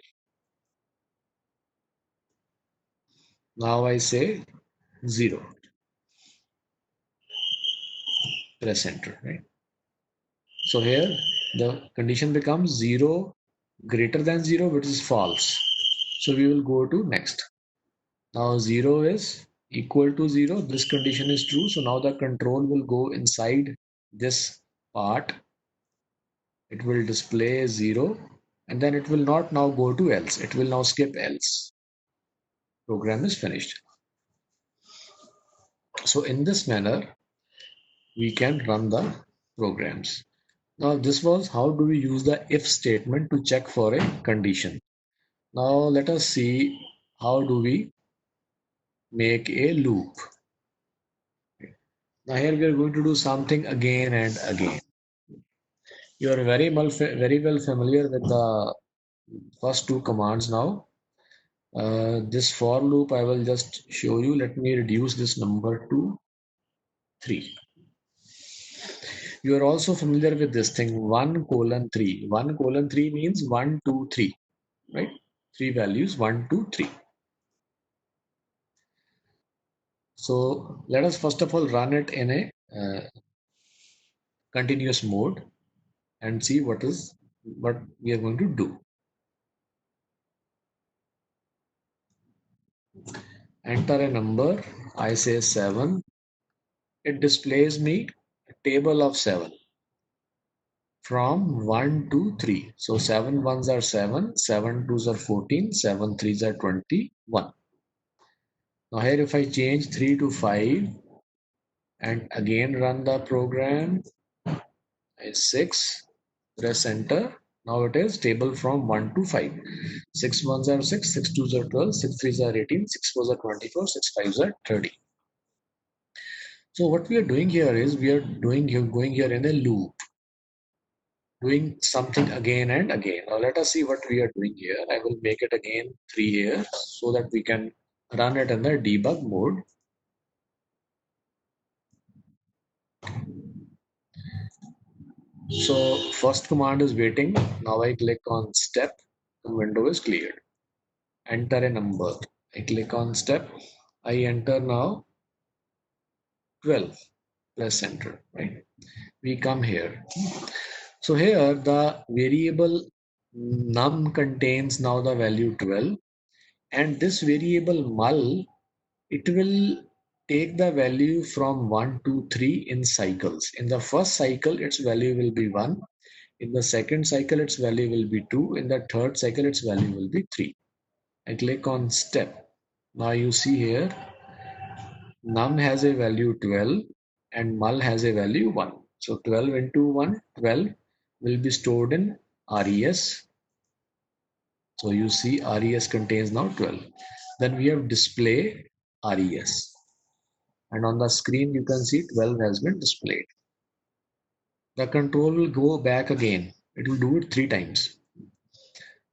Speaker 1: Now I say 0. Press enter, right? So here the condition becomes 0 greater than 0, which is false. So we will go to next. Now 0 is equal to 0. This condition is true. So now the control will go inside this part. It will display 0 and then it will not now go to else. It will now skip else. program is finished. So in this manner, we can run the programs. Now this was how do we use the if statement to check for a condition. Now let us see how do we make a loop. Now here we are going to do something again and again. You are very well familiar with the first two commands now. This for loop I will just show you. Let me reduce this number to 3. You are also familiar with this thing 1:3. 1:3 means 1, 2, 3, right? Three values 1, 2, 3. So let us first of all run it in a continuous mode and see what we are going to do. Enter a number. I say 7. It displays me a table of 7 from 1 to 3. So 7 ones are 7, 7 twos are 14, 7 threes are 21. Now here if I change 3 to 5 and again run the program, it's 6, press enter. Now it is table from 1 to 5. 6 ones are 6, 6 twos are 12, 6 threes are 18, 6 fours are 24, 6 fives are 30. So what we are doing here is we are going here in a loop, doing something again and again. Now let us see what we are doing here. I will make it again 3 here so that we can run it in the debug mode. So first command is waiting. Now I click on step. The window is cleared. Enter a number. I click on step. I enter now 12. Press enter. Right. We come here. So here the variable num contains now the value 12, and this variable mul, it will take the value from 1 to 3 in cycles. In the first cycle its value will be 1, in the second cycle its value will be 2, in the third cycle its value will be 3. I click on step. Now you see here num has a value 12 and mul has a value 1. So 12 into 1, 12 will be stored in res. So you see res contains now 12. Then we have display res. And on the screen you can see 12 has been displayed. The control will go back again. It will do it 3 times.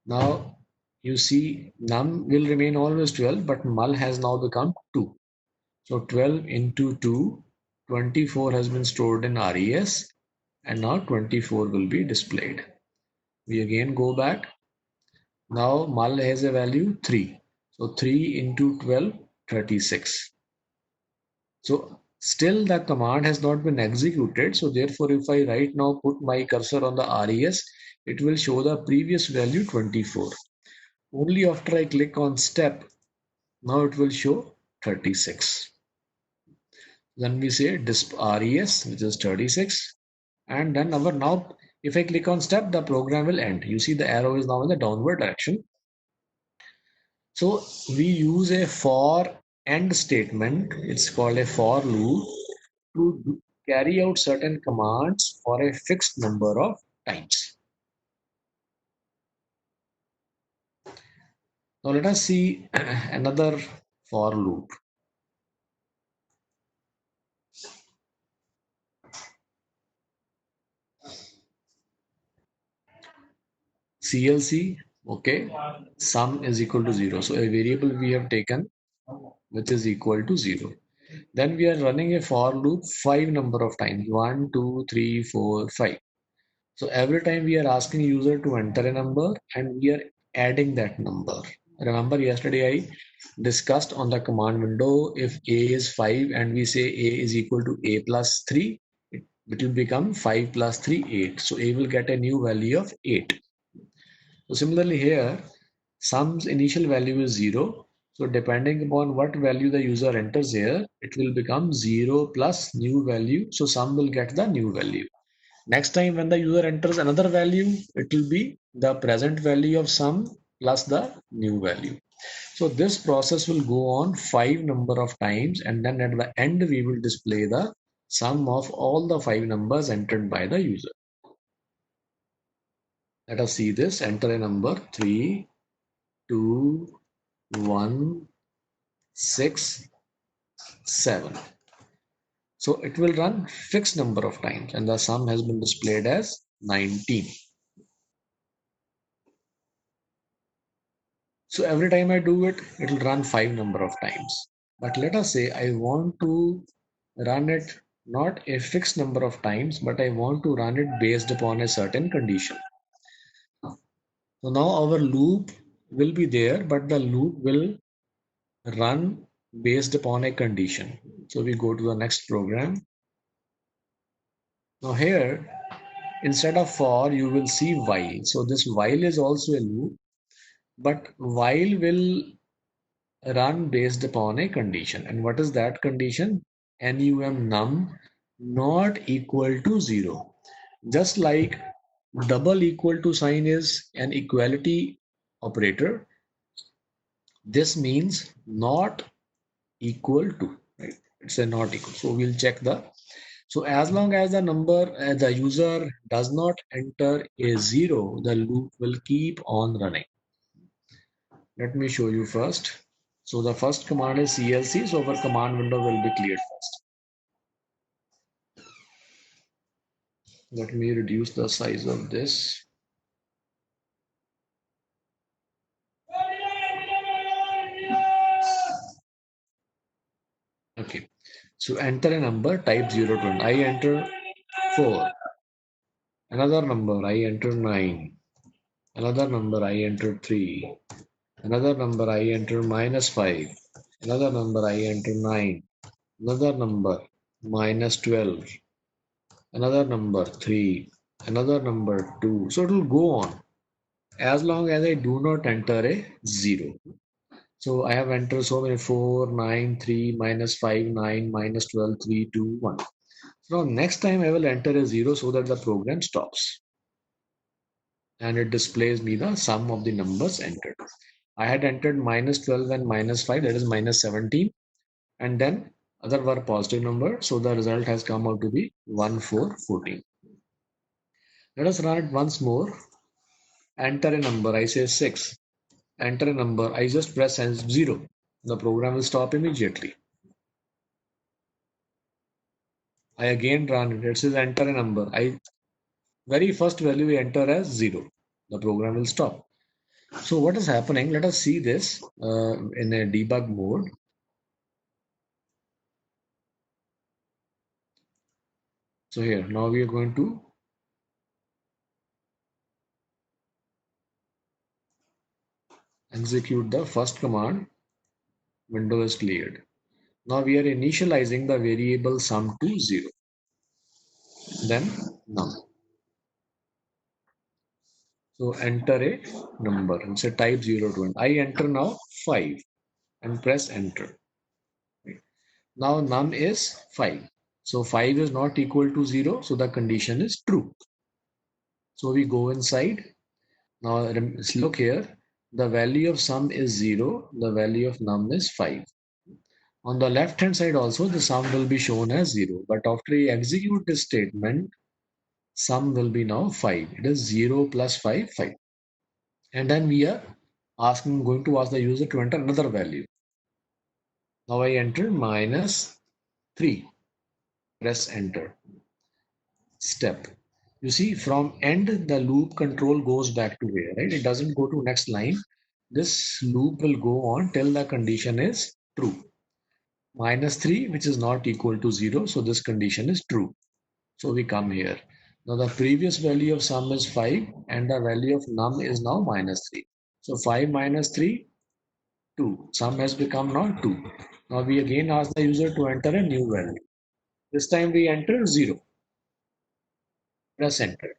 Speaker 1: Now you see num will remain always 12, but mul has now become 2. So 12 into 2, 24 has been stored in res, and now 24 will be displayed. We again go back. Now mul has a value 3. So 3 into 12, 36. So still the command has not been executed. So therefore, if I right now put my cursor on the res, it will show the previous value 24. Only after I click on step, now it will show 36. Then we say disp res, which is 36. And then now if I click on step, the program will end. You see the arrow is now in the downward direction. So we use a for end statement. It's called a for loop to carry out certain commands for a fixed number of times. Now let us see another for loop. CLC, okay, sum is equal to 0. So a variable we have taken which is equal to 0. Then we are running a for loop 5 number of times, 1, 2, 3, 4, 5. So every time we are asking user to enter a number and we are adding that number. Remember yesterday I discussed on the command window, if a is 5 and we say a is equal to a plus 3, it will become 5 plus 3, 8. So a will get a new value of 8. So similarly here, sum's initial value is 0. So depending upon what value the user enters here, it will become 0 plus new value. So sum will get the new value. Next time when the user enters another value, it will be the present value of sum plus the new value. So this process will go on 5 number of times, and then at the end we will display the sum of all the 5 numbers entered by the user. Let us see this. Enter a number 3, 2, 1, 6, 7. So it will run fixed number of times, and the sum has been displayed as 19. So every time I do it, it will run 5 number of times. But let us say I want to run it not a fixed number of times, but I want to run it based upon a certain condition. So now our loop will be there, but the loop will run based upon a condition. So we go to the next program. Now here, instead of for, you will see while. So this while is also a loop, but while will run based upon a condition. And what is that condition? Num not equal to 0. Just like double equal to sign is an equality operator, this means not equal to, right? It's a not equal. So we'll check the, so as long as the number, the user does not enter a 0, the loop will keep on running. Let me show you first. So the first command is CLC, so our command window will be cleared first. Let me reduce the size of this. Okay, so enter a number, type 0 to 1. I enter 4. Another number, I enter 9. Another number, I enter 3. Another number, I enter -5. Another number, I enter 9. Another number, -12. Another number, 3. Another number, 2. So it will go on as long as I do not enter a 0. So I have entered so many 4, 9, 3, -5, 9, -12, 3, 2, 1. So next time I will enter a 0 so that the program stops. And it displays me the sum of the numbers entered. I had entered -12 and -5, that is -17. And then other were positive number. So the result has come out to be 1, 4, 14. Let us run it once more. Enter a number, I say 6. Enter a number, I just press 0. The program will stop immediately. I again run it. It says enter a number. I very first value we enter as 0. The program will stop. So what is happening? Let us see this in a debug mode. So here, now we are going to execute the first command. Window is cleared. Now we are initializing the variable sum to 0. Then num. So enter a number and say type 0 to 1. I enter now 5 and press enter. Right. Now num is 5. So 5 is not equal to 0. So the condition is true. So we go inside. Now look here. The value of sum is 0. The value of num is 5. On the left hand side also the sum will be shown as 0. But after you execute this statement, sum will be now 5. It is 0 plus 5, 5. And then we are going to ask the user to enter another value. Now I enter -3. Press enter. Step. You see, from end the loop control goes back to here, right? It doesn't go to next line. This loop will go on till the condition is true. -3, which is not equal to 0, so this condition is true. So we come here. Now the previous value of sum is 5 and the value of num is now -3. So 5 minus 3, 2. Sum has become now 2. Now we again ask the user to enter a new value. This time we enter 0. Press enter.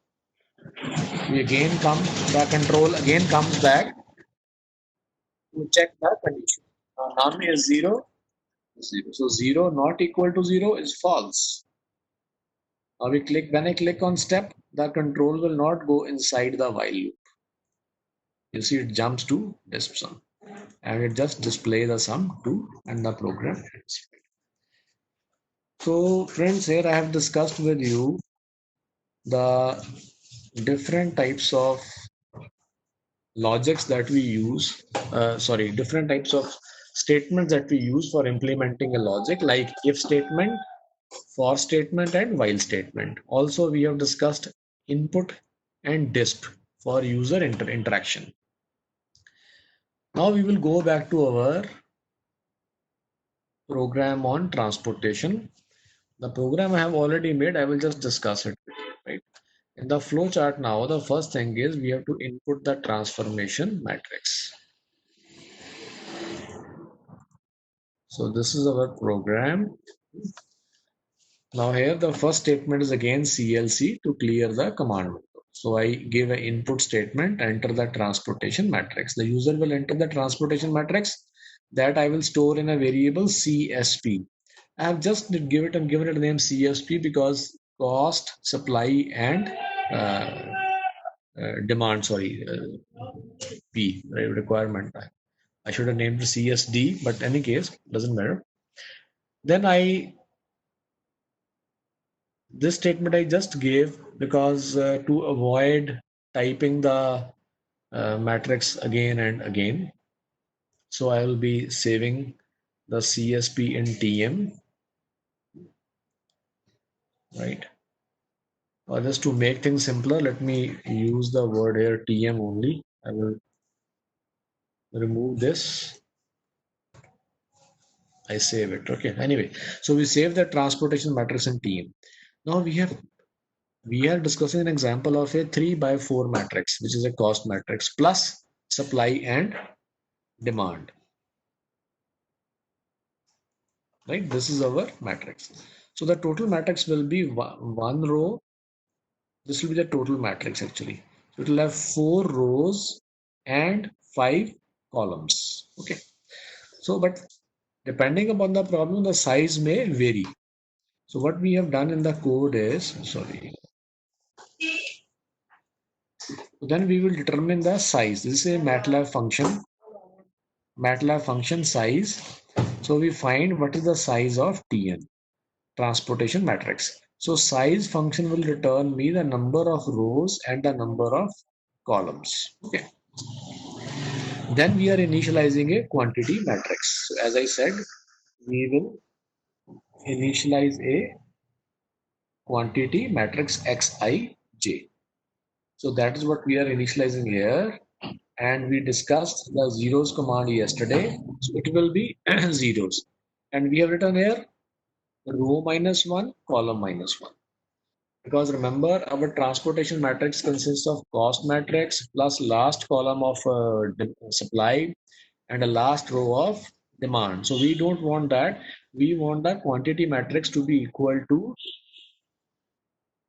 Speaker 1: We again come, the control again comes back to check the condition. Now num is 0. 0. So 0 not equal to 0 is false. Now when I click on step, the control will not go inside the while loop. You see it jumps to this sum. and it just displays the sum 2 and the program ends. So friends, here I have discussed with you the different types of logics that we use, different types of statements that we use for implementing a logic, like if statement, for statement, and while statement. Also, we have discussed input and disp for user interaction. Now we will go back to our program on transportation. The program I have already made, I will just discuss it, right? In the flow chart now, the first thing is we have to input the transformation matrix. So this is our program. Now here the first statement is again CLC to clear the command window. So I give an input statement, enter the transportation matrix. The user will enter the transportation matrix that I will store in a variable CSP. I have just given it a name CSP because cost, supply, and uh, demand, P, right, requirement. I should have named CSD, but any case, doesn't matter. Then this statement I just gave because to avoid typing the matrix again and again. So I will be saving the CSP in TM, right? Or just to make things simpler, let me use the word here TM only. I will remove this. I save it. Okay. Anyway, so we save the transportation matrix in TM. Now we are discussing an example of a 3 by 4 matrix, which is a cost matrix plus supply and demand. Right? This is our matrix. So the total matrix will be one row. This will be the total matrix actually. So it will have 4 rows and 5 columns. Okay. So, but depending upon the problem, the size may vary. So what we have done in the code is, then we will determine the size. This is a MATLAB function size. So we find what is the size of TN, transportation matrix. So size function will return me the number of rows and the number of columns. Okay. Then we are initializing a quantity matrix. So as I said, we will initialize a quantity matrix Xij. So that is what we are initializing here. And we discussed the zeros command yesterday. So it will be zeros. And we have written here row -1, column -1. Because remember, our transportation matrix consists of cost matrix plus last column of supply and a last row of demand. So we don't want that. We want the quantity matrix to be equal to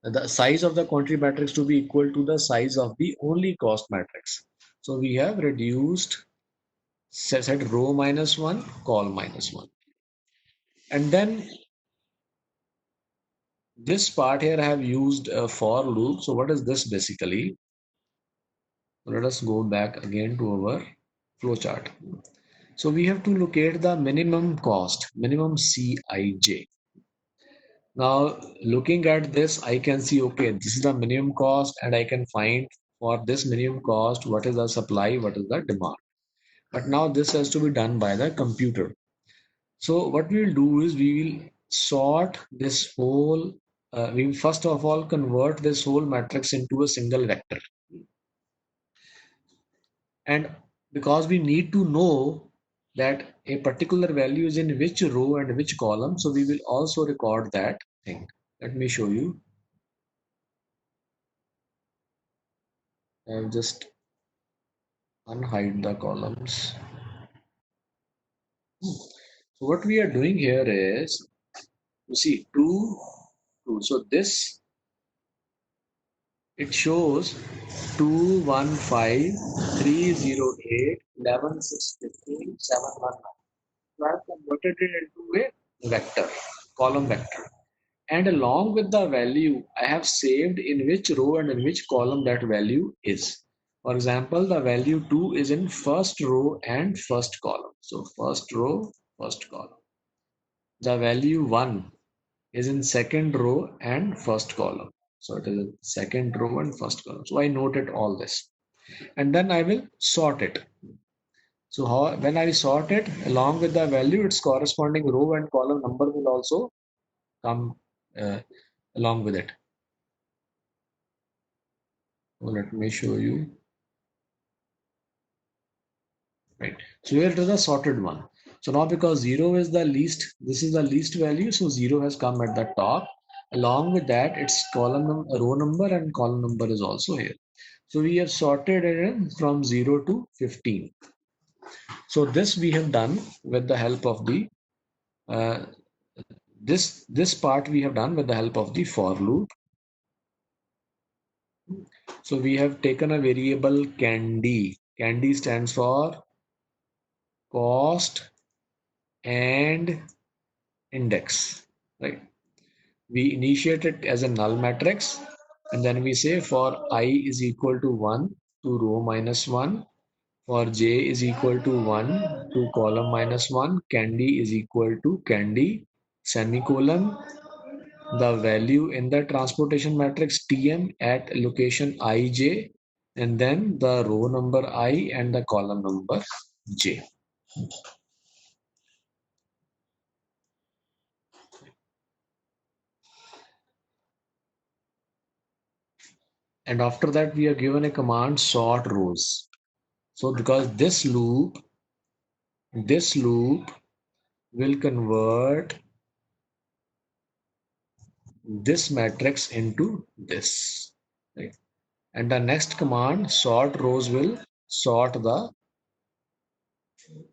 Speaker 1: the size of the quantity matrix to be equal to the size of the only cost matrix. So we have reduced set row -1, col -1. And then this part here I have used a for loop. So what is this basically? Let us go back again to our flowchart. So we have to locate the minimum cost, minimum Cij. Now looking at this, I can see, okay, this is the minimum cost and I can find for this minimum cost, what is the supply, what is the demand. But now this has to be done by the computer. So what we will do is we will sort this whole, we will first of all convert this whole matrix into a single vector. And because we need to know that a particular value is in which row and which column, so we will also record that thing. Let me show you. I'll just unhide the columns. So what we are doing here is, you see, 2, 2. So this, it shows 2, 1, 5, 3, 0, 8, 11, 6, 15, 7, 1, 9. So I have converted it into a vector, column vector. And along with the value, I have saved in which row and in which column that value is. For example, the value 2 is in first row and first column. So first row, first column. The value 1 is in second row and first column. So it is in second row and first column. So I noted all this. And then I will sort it. So when I sort it along with the value, its corresponding row and column number will also come uh, along with it. So let me show you. Right. So here it is a sorted one. So now because 0 is the least, this is the least value, so 0 has come at the top. Along with that, its row number and column number is also here. So we have sorted it in from 0 to 15. So this we have done with the help of the uh, this part we have done with the help of the for loop. So we have taken a variable candy. Candy stands for cost and index, right? We initiate it as a null matrix, and then we say for I is equal to 1 to row minus 1, for j is equal to 1 to column minus 1, candy is equal to candy, semicolon, the value in the transportation matrix Tm at location ij, and then the row number I and the column number j. And after that, we are given a command sort rows. So because this loop will convert this matrix into this, right? And the next command sort rows will sort the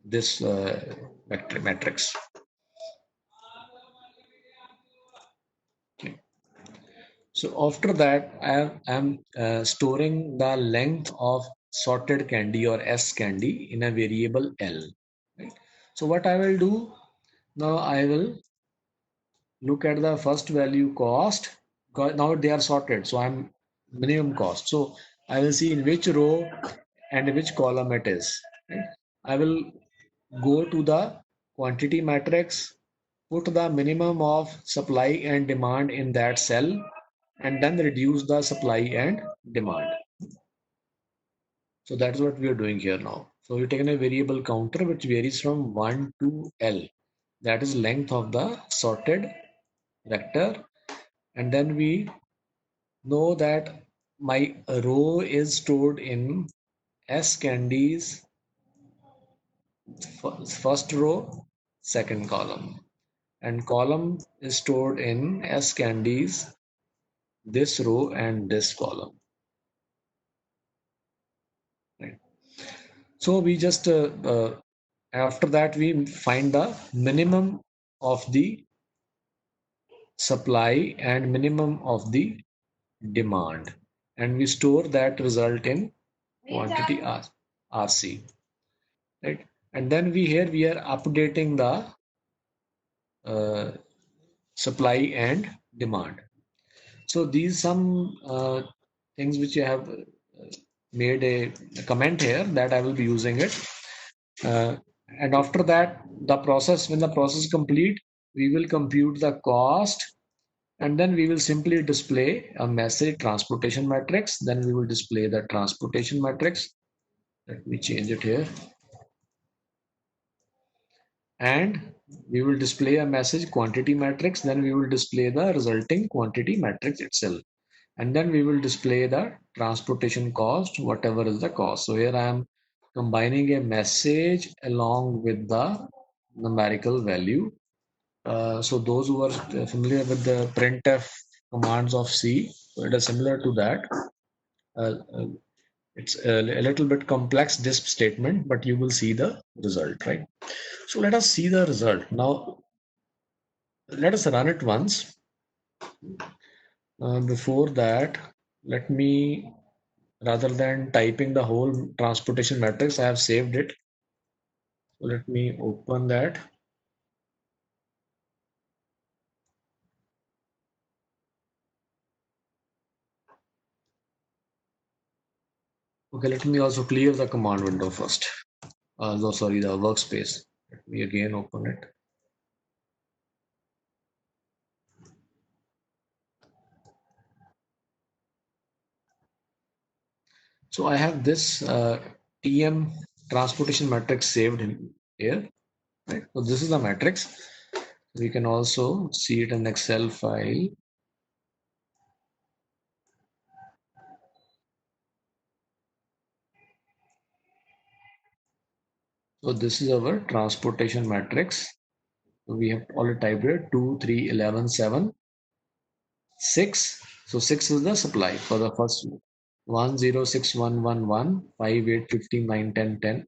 Speaker 1: this matrix. Okay. So after that, I am storing the length of sorted candy or S candy in a variable L. Right? So what I will do now, I will look at the first value cost. Now they are sorted, so I'm minimum cost. So I will see in which row and which column it is. Right? I will go to the quantity matrix, put the minimum of supply and demand in that cell, and then reduce the supply and demand. So that's what we are doing here now. So we've taken a variable counter which varies from 1 to L. That is length of the sorted vector. And then we know that my row is stored in S candies first row, second column. And column is stored in S candies this row and this column. Right. So we just after that we find the minimum of the supply and minimum of the demand, and we store that result in quantity RC, right? And then we are updating the supply and demand. So these some things which I have made a comment here that I will be using it. And after that, when the process complete, we will compute the cost, and then we will simply display a message transportation matrix. Then we will display the transportation matrix. Let me change it here. And we will display a message quantity matrix. Then we will display the resulting quantity matrix itself. And then we will display the transportation cost, whatever is the cost. So here I am combining a message along with the numerical value. So those who are familiar with the printf commands of C, so it is similar to that. Uh, uh, it's a little bit complex disk statement, but you will see the result, right? So let us see the result. Now, let us run it once. Before that, let me, rather than typing the whole transportation matrix, I have saved it. So let me open that. Okay, let me also clear the command window first. No, sorry, the workspace. Let me again open it. So I have this TM transportation matrix saved in here, right? So this is the matrix. We can also see it in Excel file. So this is our transportation matrix. So we have already typed it 2, 3, 11, 7, 6. So 6 is the supply for the first one. 1, 0, 6, 1, 1, 1, 5, 8, 15, 9, 10, 10,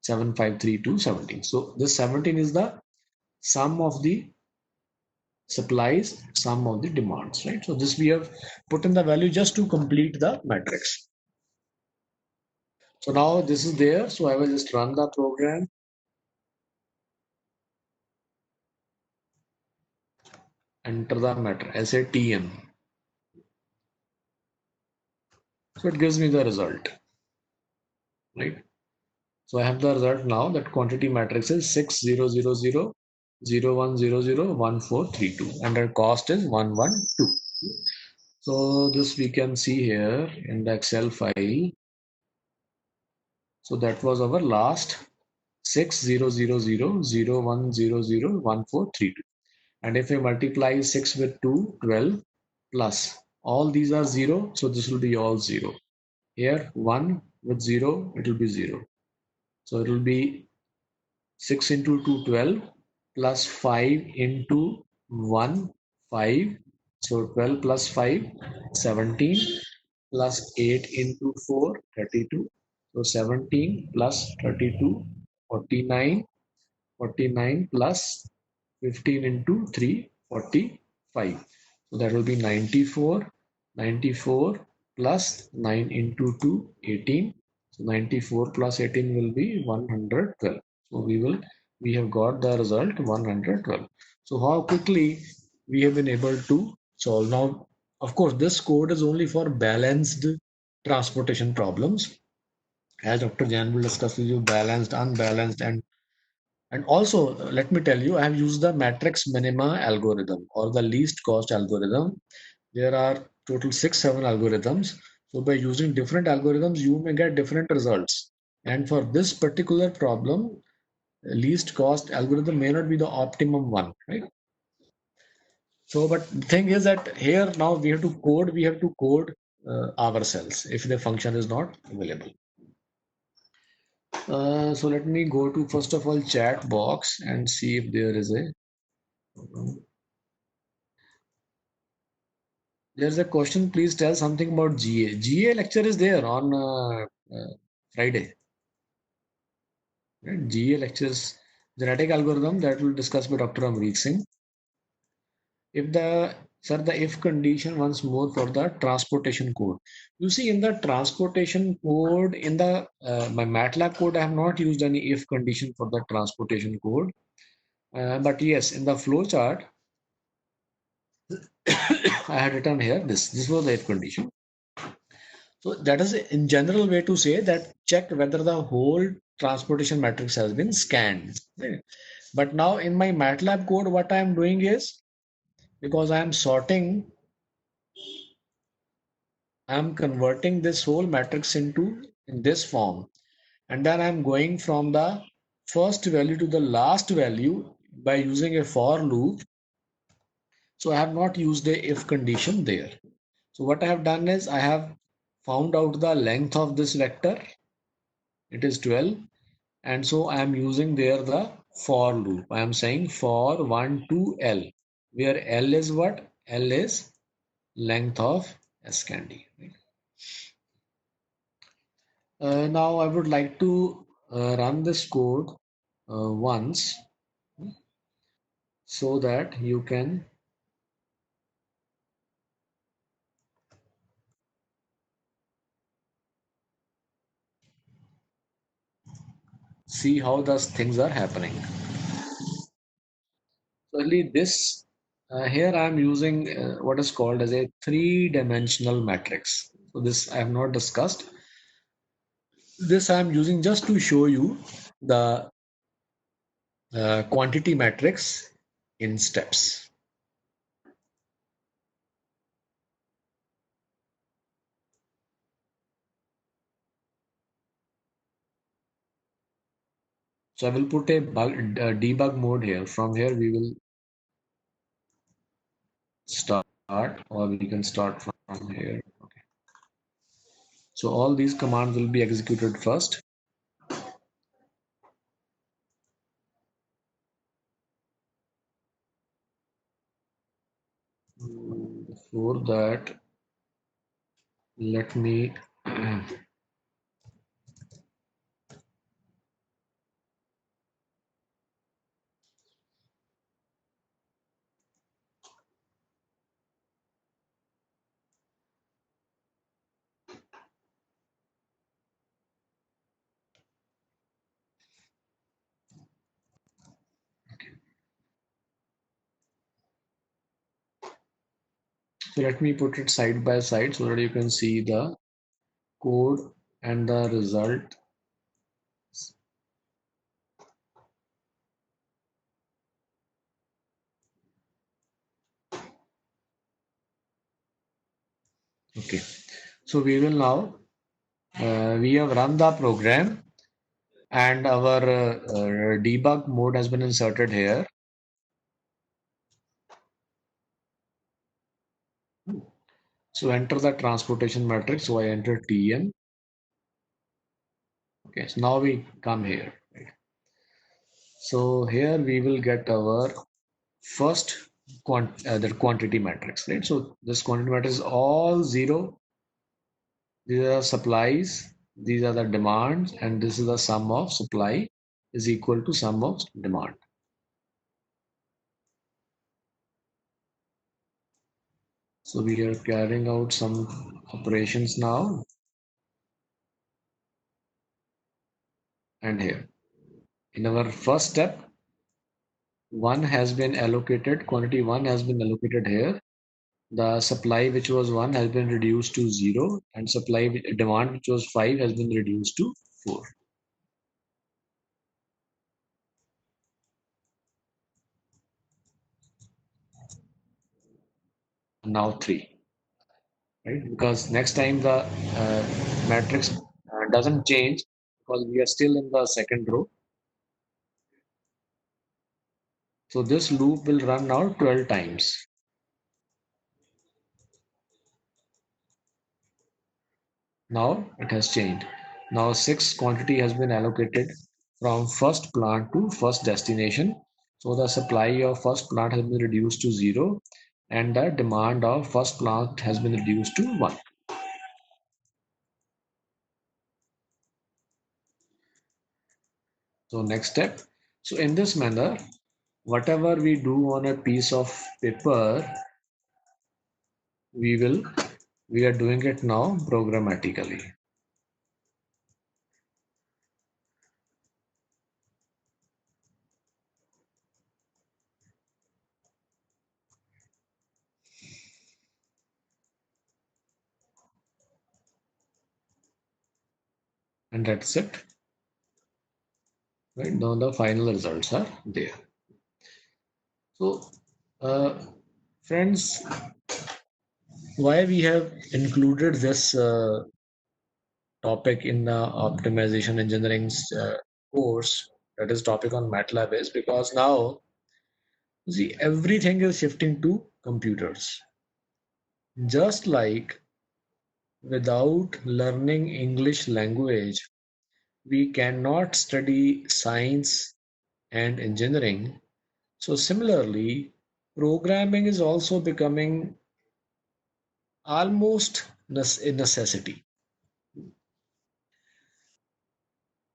Speaker 1: 7, 5, 3, 2, 17. So this 17 is the sum of the supplies, sum of the demands, right? So this we have put in the value just to complete the matrix. So now this is there. So I will just run the program, enter the matrix as a TM. So it gives me the result, right? So I have the result now that quantity matrix is 6000 0100 1432 and our cost is 112. So this we can see here in the Excel file. So that was our last 6000 0100 1432. And if we multiply 6 with 2, 12 plus all these are 0, so this will be all 0. Here 1 with 0, it will be 0. So it will be 6 into 2, 12 plus 5 into 1, 5. So 12 plus 5, 17 plus 8 into 4, 32. So 17 plus 32, 49. 49 plus 15 into 3, 45. So that will be 94. 94 plus 9 into 2, 18. So 94 plus 18 will be 112. So we have got the result 112. So how quickly we have been able to solve. Now, of course, this code is only for balanced transportation problems. As Dr. Jan will discuss with you, balanced, unbalanced, and also, let me tell you, I have used the matrix minima algorithm or the least cost algorithm. There are total 7 algorithms. So by using different algorithms, you may get different results. And for this particular problem, least cost algorithm may not be the optimum one, right? So, but the thing is that here now we have to code ourselves if the function is not available. So let me go to first of all chat box and see if there is a There's a question. Please tell something about GA. GA lecture is there on Friday. Right? GA lectures, genetic algorithm that will discuss by Dr. Amrit Singh. If the sir, the if condition once more for the transportation code. You see, in the transportation code, in the my MATLAB code, I have not used any if condition for the transportation code. But yes, in the flow chart, I had written here this was the if condition. So that is in general way to say that check whether the whole transportation matrix has been scanned. Right? But now in my MATLAB code, what I am doing is because I am sorting, I am converting this whole matrix into in this form, and then I am going from the first value to the last value by using a for loop. So I have not used a if condition there. So what I have done is I have found out the length of this vector. It is 12. And so I am using there the for loop. I am saying for 1 to L, where L is what? L is length of S candy. Right? Now I would like to run this code once so that you can see how those things are happening. So this here I am using what is called as a three-dimensional matrix. So this I have not discussed. This I am using just to show you the quantity matrix in steps. So I will put a debug mode here. From here we will start, or we can start from here. Okay. So all these commands will be executed first. Before that, let me so let me put it side by side so that you can see the code and the result. Okay. So we will now we have run the program and our debug mode has been inserted here. So enter the transportation matrix. So I enter TN. Okay, so now we come here. Right? So here we will get our first the quantity matrix, right? So this quantity matrix is all zero. These are supplies, these are the demands, and this is the sum of supply is equal to sum of demand. So we are carrying out some operations now and here. In our first step, one has been allocated, quantity one has been allocated here. The supply which was one has been reduced to zero, and demand which was five has been reduced to four. Now three, right? Because next time the matrix doesn't change because we are still in the second row. So this loop will run now 12 times. Now it has changed. Now six quantity has been allocated from first plant to first destination. So the supply of first plant has been reduced to zero and the demand of first plant has been reduced to one. So next step. So in this manner, whatever we do on a piece of paper, we are doing it now programmatically. And that's it. Right now the final results are there. So uh, friends, why we have included this topic in the optimization engineering course, that is topic on MATLAB, is because now see everything is shifting to computers. Just like without learning English language, we cannot study science and engineering. So similarly, programming is also becoming almost a necessity.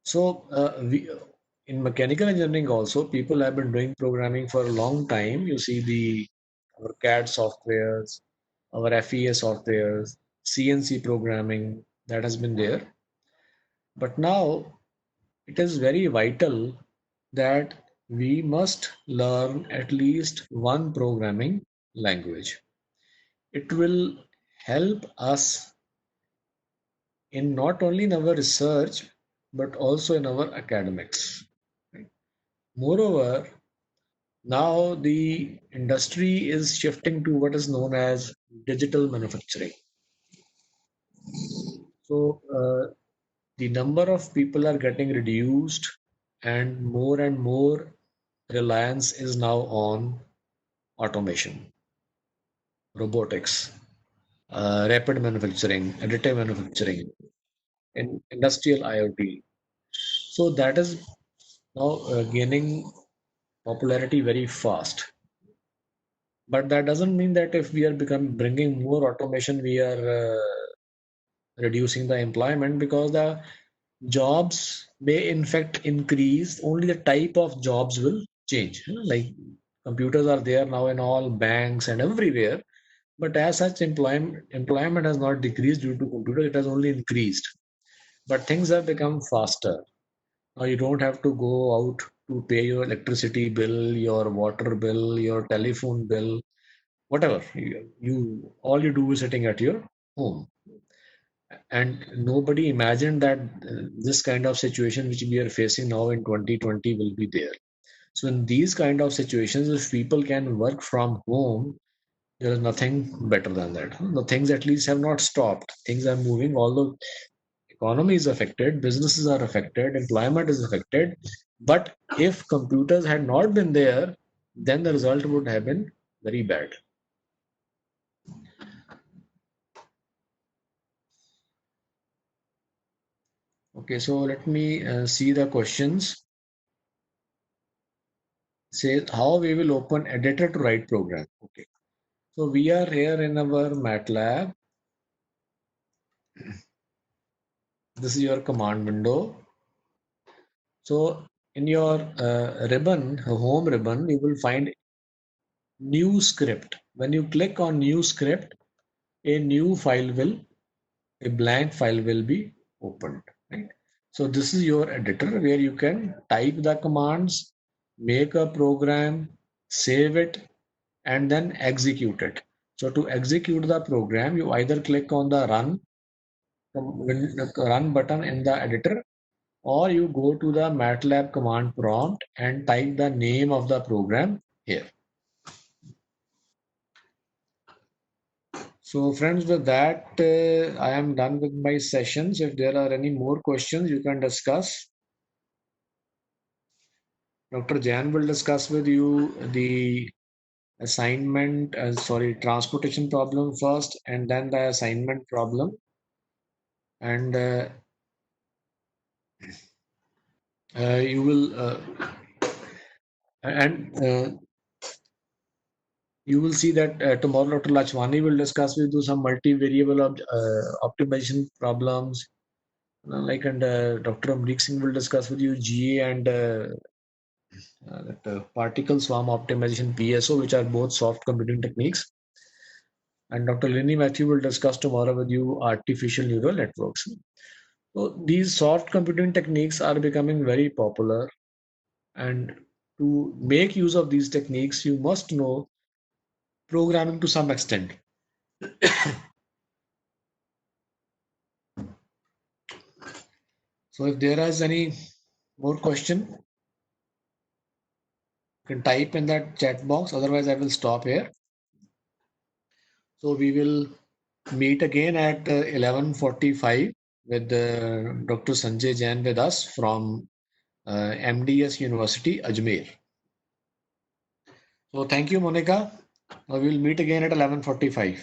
Speaker 1: So in mechanical engineering also, people have been doing programming for a long time. You see our CAD softwares, our FEA softwares, CNC programming that has been there. But now it is very vital that we must learn at least one programming language. It will help us in not only in our research but also in our academics. Right? Moreover, now the industry is shifting to what is known as digital manufacturing. So the number of people are getting reduced, and more reliance is now on automation, robotics, rapid manufacturing, additive manufacturing, and industrial IoT. So that is now gaining popularity very fast. But that doesn't mean that if we are bringing more automation, we are reducing the employment, because the jobs may in fact increase. Only the type of jobs will change. Like computers are there now in all banks and everywhere, but as such, employment has not decreased due to computers. It has only increased. But things have become faster. Now you don't have to go out to pay your electricity bill, your water bill, your telephone bill, whatever. You all you do is sitting at your home. And nobody imagined that this kind of situation which we are facing now in 2020 will be there. So in these kind of situations, if people can work from home, there is nothing better than that. The things at least have not stopped. Things are moving, although economy is affected, businesses are affected, employment is affected. But if computers had not been there, then the result would have been very bad. Okay, so let me see the questions. Says how we will open editor to write program. Okay, so we are here in our MATLAB. This is your command window. So in your ribbon, home ribbon, you will find new script. When you click on new script, a new file will, a blank file will be opened. Right? So this is your editor where you can type the commands, make a program, save it, and then execute it. So to execute the program, you either click on the run button in the editor, or you go to the MATLAB command prompt and type the name of the program here. So friends, with that, I am done with my sessions. If there are any more questions, you can discuss. Dr. Jan will discuss with you the transportation problem first, and then the assignment problem. And you will and you will see that tomorrow Dr. Lachwani will discuss with you some multivariable optimization problems. And Dr. Amrik Singh will discuss with you GA and particle swarm optimization PSO, which are both soft computing techniques. And Dr. Lini Matthew will discuss tomorrow with you artificial neural networks. So these soft computing techniques are becoming very popular, and to make use of these techniques, you must know programming to some extent. So if there is any more question, you can type in that chat box. Otherwise, I will stop here. So we will meet again at 11:45 with Dr. Sanjay Jain with us from MDS University, Ajmer. So thank you, Monica. We will meet again at 11:45.